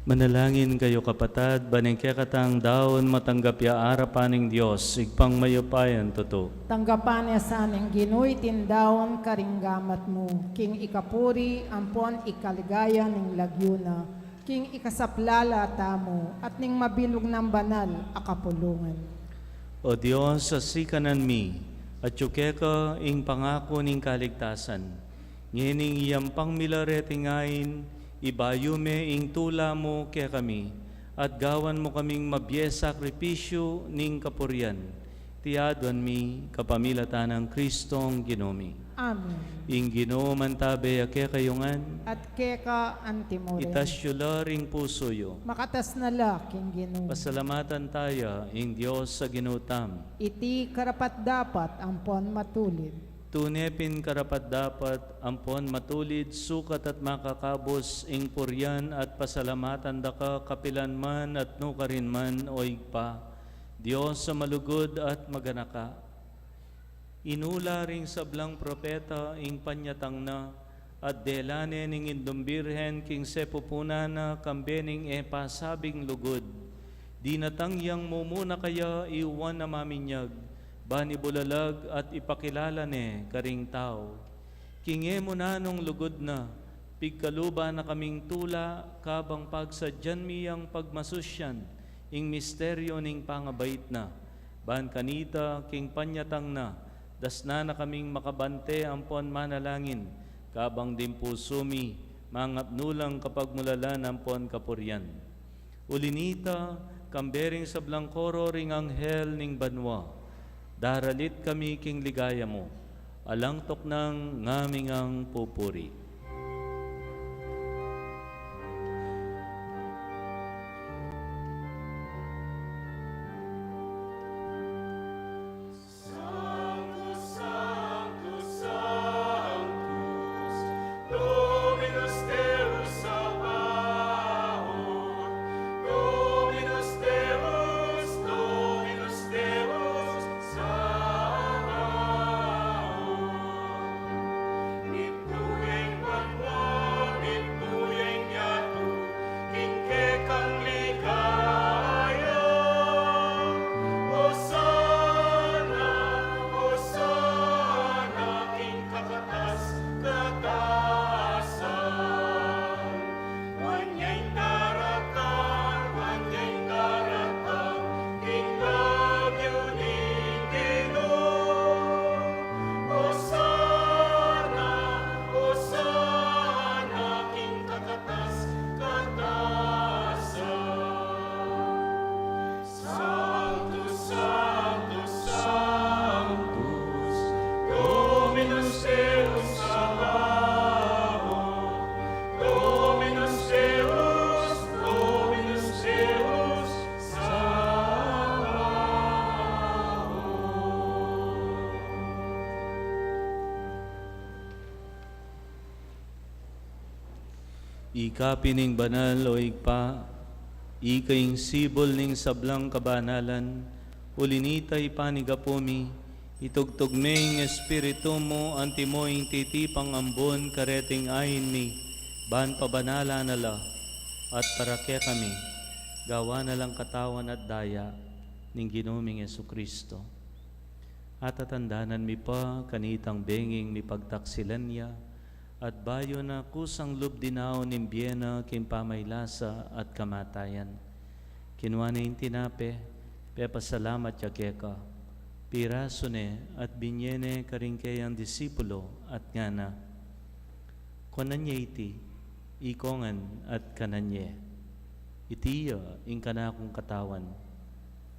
Manalangin kayo kapatad, baning katang daon matanggap ya arapaning Diyos, igpang mayupayan totoo. Tanggapan niya sa aning Ginoy tindawon karinggamat mo. King ikapuri, ampon ikaligaya ning lagyuna. King ikasaplala tamo, at ning mabilog ng banal akapulungan. O Diyos, asikanan mi, at yuke ka ing pangako ning kaligtasan. Ngining iyang pangmilaretingain, ibayume ing tula mo kaya kami, at gawan mo kaming mabye sakripisyo ning kapurian. Tiadwan mi kapamilatan ng Kristong Ginomi. Amen. Ing Ginoo mantabe ake kayungan, At keka antimore. itasyular ing puso yo. Makatas na la, King Ginoo. Pasalamatan tayo, ing Diyos sa ginutam. Iti karapat dapat ampon matulid. Tunepin karapat dapat, ampon matulid, sukat at makakabos, ing puryan at pasalamatan daka kapilan man at nukarin man o igpa. Diyos sa malugod at maganaka. Inula ring sablang propeta, ing panyatang na, at delane ning indumbirhen, king sepupuna na kambening pasabing lugod. Dinatang yang mumuna kaya iwan na maminyag, bani bulalag at ipakilala ne karing tao. Kinge mo na nung lugod na, pigkaluba na kaming tula, kabang pagsadyan miyang pagmasusyan, ing misteryo ning pangabait na. Ban kanita, king panyatang na, dasna na kaming makabante ampon manalangin, kabang dimpusumi, mangapnulang kapag mulalan ampon kapuryan. Ulinita, kambering sa blangkoro ring anghel ning banwa, daralit kami king ligaya mo, alangtok ng ngaming ang pupuri. Sanctus, Sanctus, Sanctus, Dominus Deus Sabaoth, Dominus Deus, Dominus Deus Sabaoth. Nipuyeng banwa, nipuyeng yatu, kingkekang ligaya. Hosana, Hosana, king kakatas, katasan. Wanyay daratan, king labyuning Ginoo. Hosana, Hosana, king kakatas, katasan. Sanctus, Sanctus, Sanctus, Dominus Deus Sabaoth, Dominus Deus, Dominus Deus Sabaoth. Ikapining banal o igpa, ikaing sibol ning sablang kabanalan, ulinita ipanigapumi, itugtugming espiritu mo, antimoing titipang ambon, kareting ayin mi, ban pabanala nala, at parake kami, gawa na lang katawan at daya, ning Ginoming Jesucristo. At atandanan mi pa, kanitang benging mi pagtaksilan niya, at bayo na kusang lubdinaw ning biyena kim pamaylasa at kamatayan. Kinuha na yung tinape, pepasalamat ya keka, piraso ne at binyene karingkay ang disipulo at ngana. Kunanya iti, ikongan at kananye. Itiya ing kanakong katawan,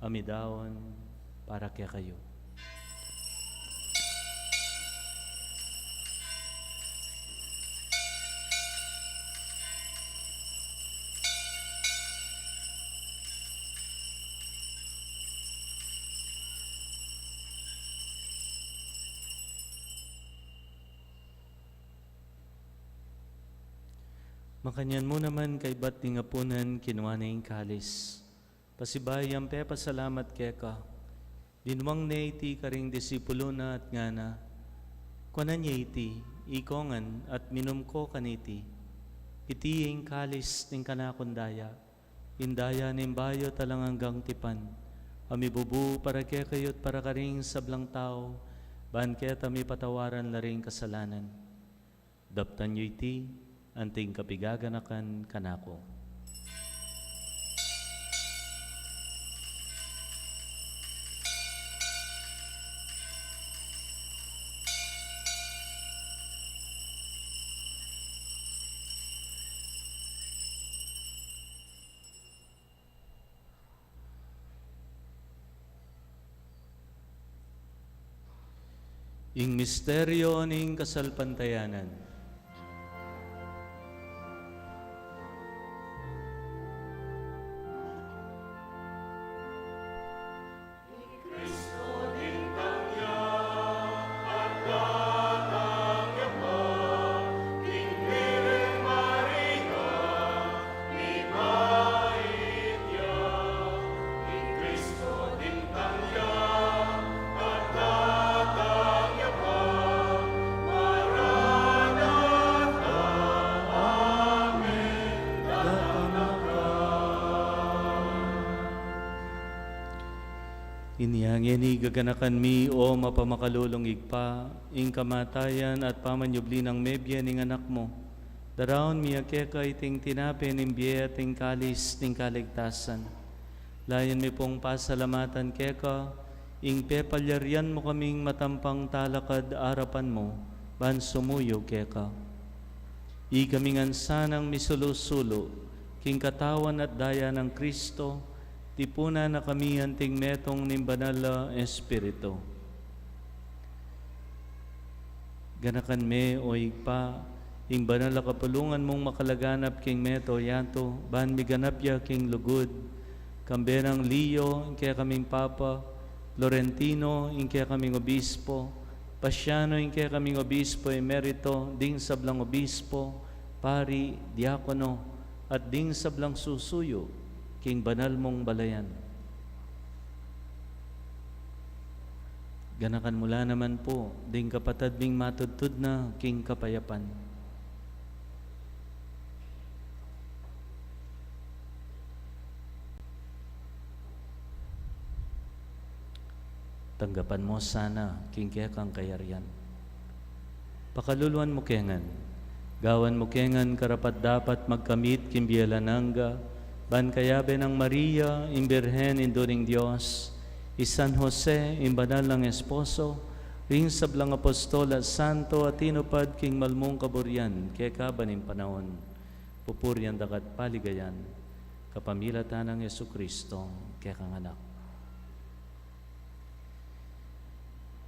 amidawan para kaya kayo. Makanyan mo naman kay ba't ni ngapunan kinuha na yung kalis. Pasibayang pe pasalamat keka. Dinwang na iti karing disipulo na at ngana. Kunan niya iti, ikongan at minum ko kaniti. itiing kalis ning kanakundaya, indaya ning bayo talang hanggang tipan, amibubu para kayot para karing sablang tao, ban keta mi patawaran na ring kasalanan. Daptan nyo iti, anting kapigaganakan kanako. Ing misteryo ning kasalpantayanan. Inyangin gaganakan mi o mapamakalulong igpa, ing kamatayan at pamanyubli ng mebya ning anak mo. Daraon mi akeka iting tinapin ing biye at ing kalis ning kaligtasan. Layan mi pong pasalamatan keka, ing pepalyarian mo kaming matampang talakad arapan mo, ban sumuyo keka. Igamingan sanang misulusulo, king katawan at daya ng Kristo, tipuna na kami hanting metong ning banal Espiritu. Ganakan me o igpa, ing banal kapulungan mong makalaganap king meto yanto, ban miganap ya king lugod, kambenang Leo, ing kaya kaming Papa, Florentino, ing kaya kaming Obispo, Pasiano, ing kaya kaming Obispo Emerito, ding sablang Obispo, Pari, Diakono, at ding sablang susuyo, king banal mong balayan. Ganakan mula naman po, ding kapatad ming matudtud na king kapayapan. Tanggapan mo sana, king kaya kang kayarian. Pakaluluan mo kengan, gawan mo kengan karapat dapat magkamit king biyalananga, ban kayabe ng Maria, imbirhen induring Diyos, San Jose, imbanal ng esposo, ring sablang apostol at santo at tinupad king malmong kaburyan, kaya kabaning panahon, pupuryan dakat paligayan, kapamilatan ng Yesu Kristo, kaya kang anak.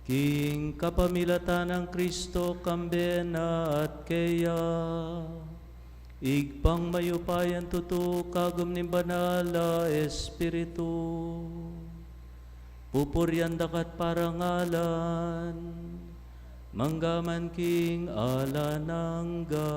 King kapamilatan ng Kristo, kambena at kaya, igpang mayupayan tutu kagum ni banala Espiritu, pupuryan dakat parangalan, manggaman king alanangga.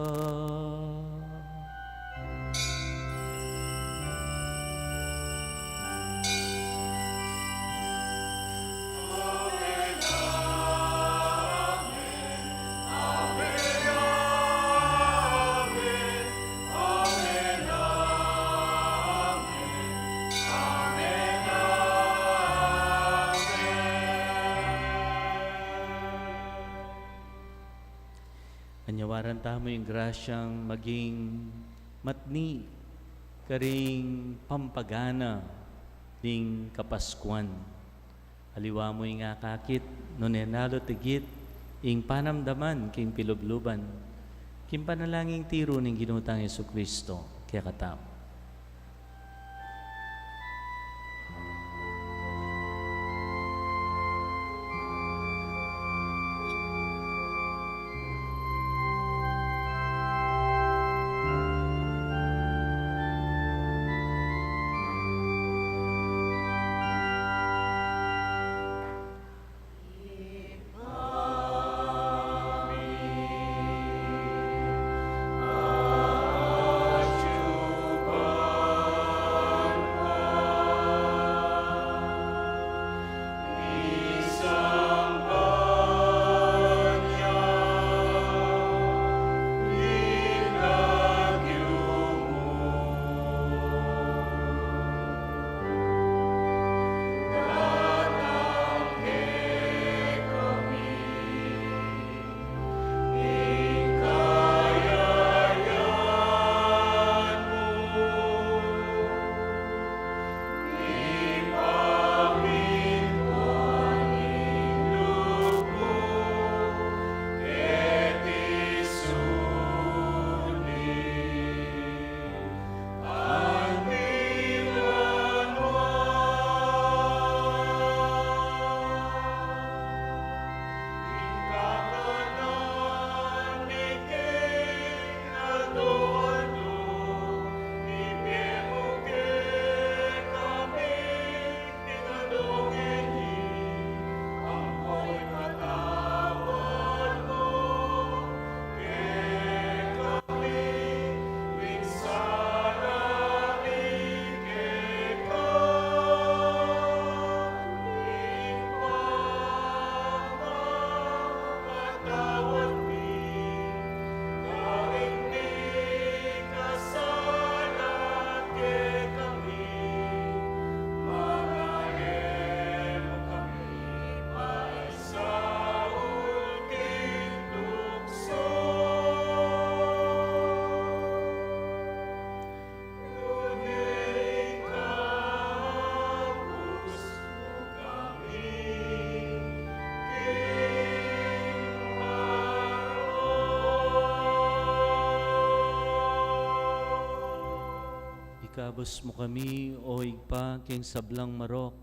Anyawaran tamo yung grasyang maging matni, karing pampagana, ding kapaskuan. Aliwa mo yung akakit, nunenalo tigit, ing panamdaman, king pilubluban, king panalangin tiro ning ginutang Yesu Kristo, kaya katamo. Ikabos mo kami, o igpa, king sablang marok.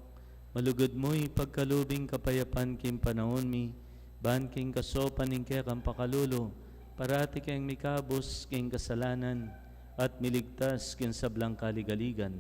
Malugod mo'y pagkalubing kapayapan king panahon mi. Ban king kasopan ing kekang pakalulo. Parati king mikabos king kasalanan. At miligtas king sablang kaligaligan.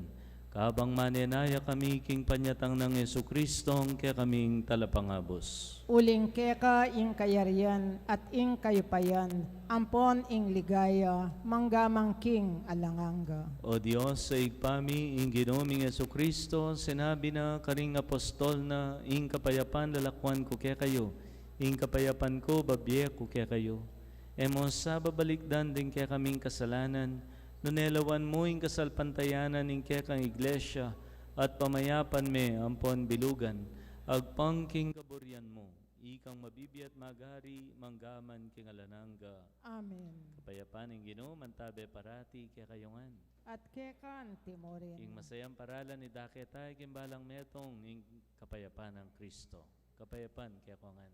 Kabang manenaya kami king panyatang ng Yesu Kristong kaya kaming talapangabos. Uling keka ing kayarian at ing kayupayan, ampon ing ligaya, manggamang king alanganga. O Diyos, sa igpami, ing ginoming Yesu Kristo, sinabi na karing apostol na, ing kapayapan lalakwan ko kaya kayo, ing kapayapan ko babye ko kaya kayo. Emos sa babalikdan din kaya kaming kasalanan, nunelawan mo ing kasalpantayanan ing kaya kang iglesia, at pamayapan me ampon bilugan, agpangking kaburian mo, ikang mabibiyat magari, manggaman king alananga. Amen. Kapayapan ing Ginoo mantabe parati kaya kayongan. At kekan timorin. Ing masayang paralan ni daketay kimbalang metong ing kapayapan ng Kristo. Kapayapan kaya kongan.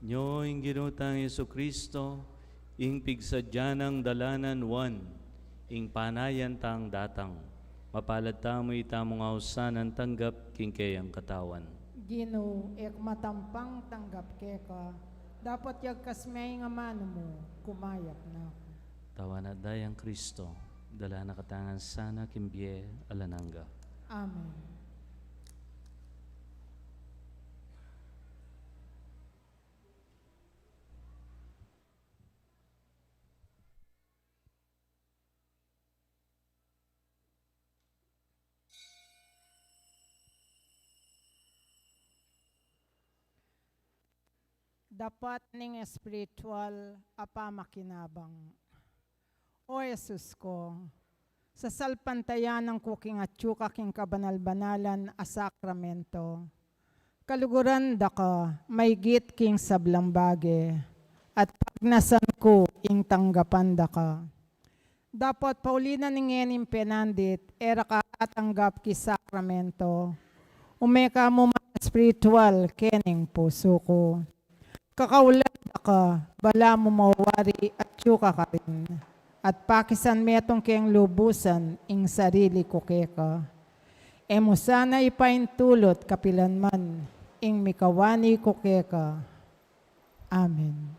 Nyo ing ginutang Yesu Kristo, ing pigsadyanang dalanan wan, ing panayan tang datang, mapalad tamo itamong ausanan tanggap king kayang katawan. Gino, ek matampang tanggap keka, dapat yag kasmay nga mano mo, kumayap na. Tawanat dayang Kristo, dala na katangan sana kimbye alananga. Amen. Dapat ning spiritual apamakinabang. O Jesus ko, sa salpantayan ng kuking atsuka king kabanal-banalan a sakramento, kaluguran da ka, may git king sablang bage, at pagnasan ko ing tanggapan da ka. Dapat paulinan ning enim penandit, era ka atanggap ki sakramento, umeka mo man spiritual kening puso ko. Kakaulan ka, bala mo mawari at yuka ka rin. At pakisan metong keng lubusan ing sarili ko keka. Emo sana ipaintulot kapilanman ing mikawani ko keka. Amen.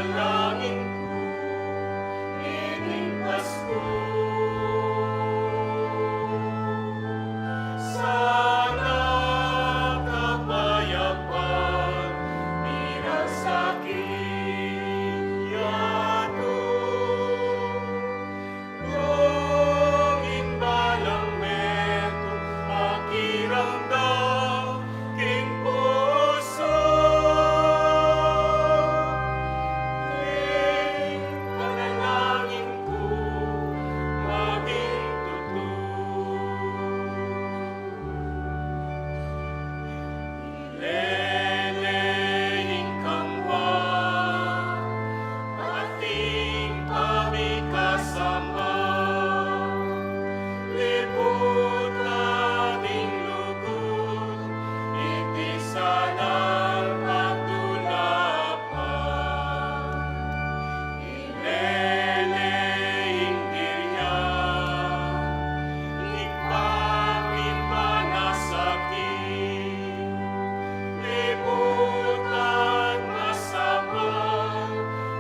panalangin ko, ining Pasko. Sana kapayapaan, mirasakit yato. Dongin balang meto, makiramdam king puso. Ing panalangin ko, maging totoo. Lelehing kamwa, ating pamikasama. Libut nating lugod, iti sanang pagtulapan. Ilelehing diryan, ipanglimban na sakit. Libutan masama,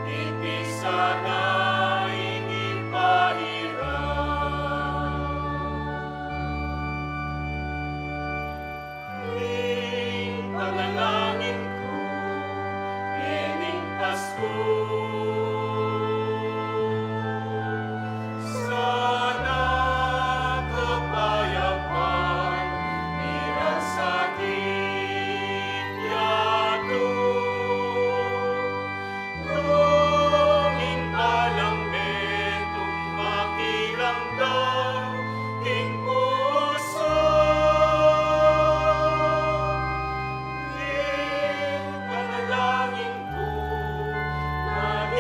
iti sana'y ipahirap. Ing panalangin ko, ining Pasko. Sana kapayapaan, mirasakit yato. Dongin balang meto, makiramdam king puso. Ing panalangin ko, maging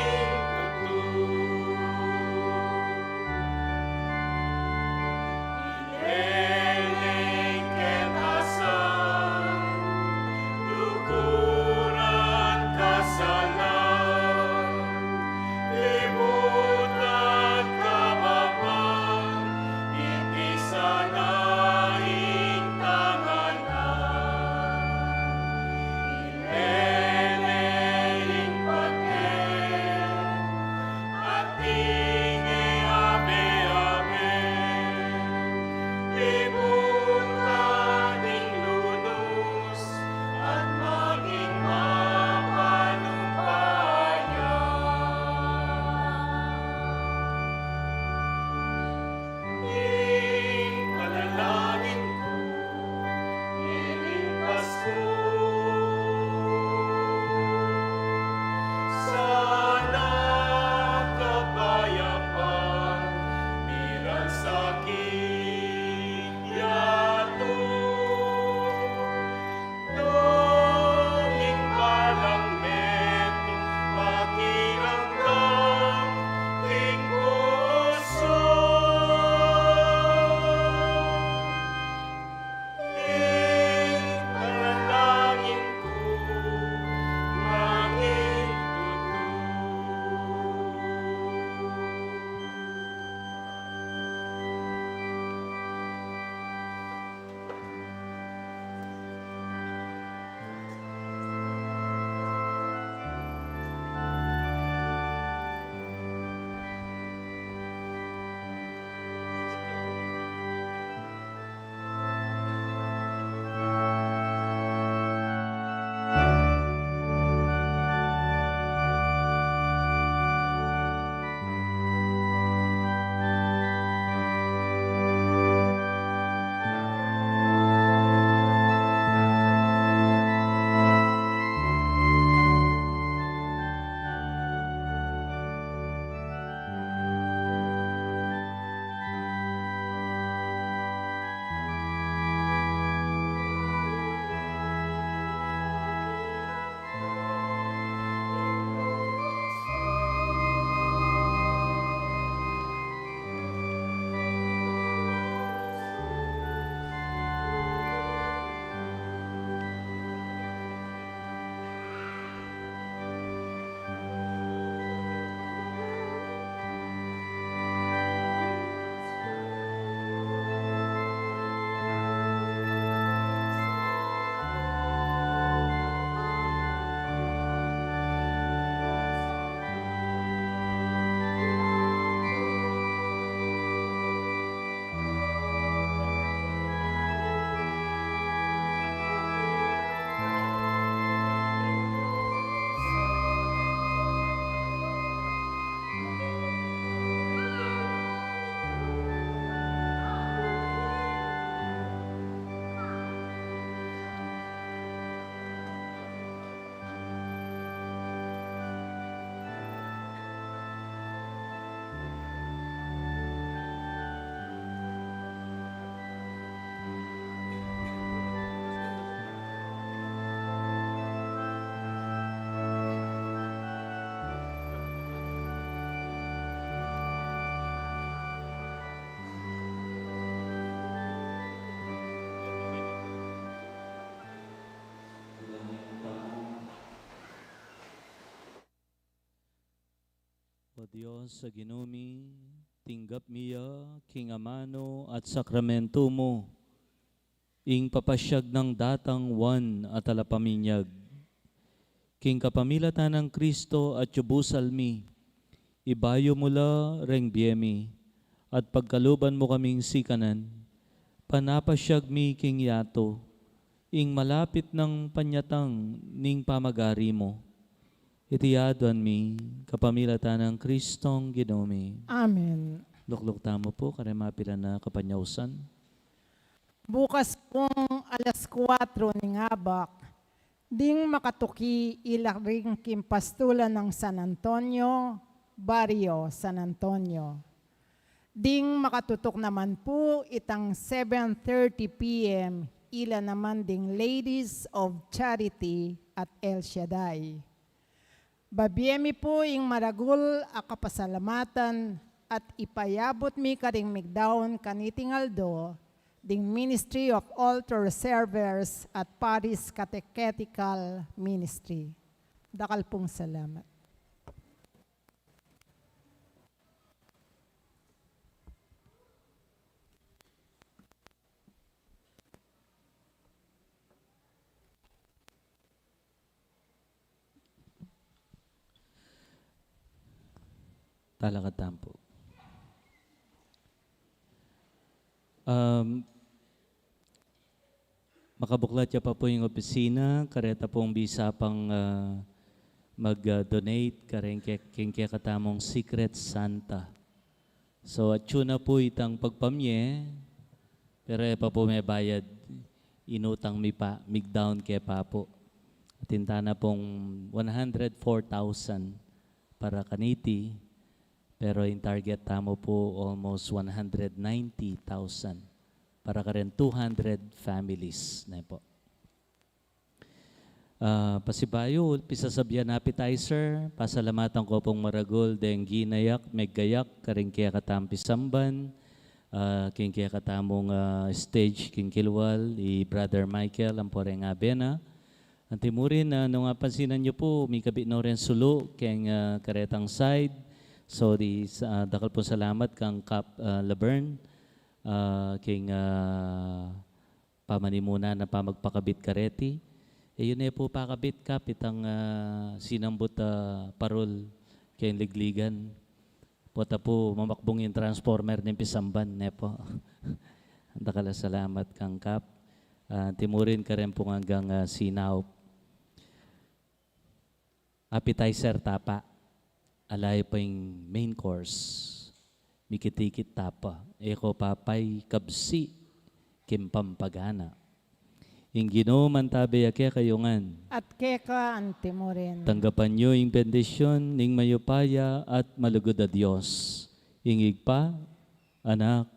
O Diyos sa ginumi, tinggap miya, king amano at sakramento mo, ing papasyag ng datang wan at alapaminyag, king kapamilatan ng Kristo at yubusalmi, ibayo mula reng biemi, at pagkaluban mo kaming sikanan, panapasyag mi king yato, ing malapit ng panyatang ning pamagari mo, itiyaduan mi, kapamilatan ng Kristong ginumi. Amen. Lukluk tamo po, karemapila na kapanyausan. Bukas pong alas 4 ng abak, ding makatuki ilaring kimpastulan ng San Antonio, Barrio San Antonio. Ding makatutok naman po itang 7:30 p.m. ila naman ding Ladies of Charity at El Shaddai. Babiemi po yung maragul a kapasalamatan at ipayabot mi karing migdaon kaniting aldo ding Ministry of Altar Servers at Paris Catechetical Ministry. Dakal pong salamat. Talakatan po. Makabuklat niya pa po yung opisina, kareta pong bisa pang mag-donate, kareng kaya katamong Secret Santa. So at yun na po itang pagpamye, pero pa po may bayad, inutang mi pa, migdown kaya pa po. Tinta na pong 104,000 para kaniti, pero yung target tamo po almost 190,000 para ka rin 200 families na po. Pasibayo, pisasabyan appetizer, pasalamatan ko pong maragol, deng ginayak, meggayak, karing kaya katampisamban, king kaya katamong stage, king kilwal, Brother Michael, ang poreng abena. Ang timurin, nung pansinan nyo po, may kabit na rin sulo, keng karetang side. So, dakal po salamat kang Cap Laverne, king pamanimuna na pamagpakabit kareti. Yun po pakabit kap, itang sinambot parol keng ligligan. Pota po, mamakbong yung transformer ng pisamban, po. Dakala salamat kang Cap. Timurin ka rin po hanggang sinaw. Appetizer tapa. Alay pa yung main course. Mikitikit tapa. Eko papay kabsi kimpampagana. Yung ginuman tabi ake kayungan. At keka ante mo rin. Tanggapan nyo yung bendisyon ning mayupaya at malugod a Diyos. Ingig pa, anak,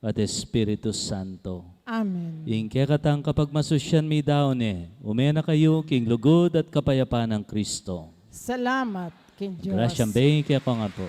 at Espiritu Santo. Amen. Yung kekatang kapag masusyan mi daon umena kayo king lugod at kapayapaan ng Kristo. Salamat kin Diyos. Grasyang beng kaya ko nga po.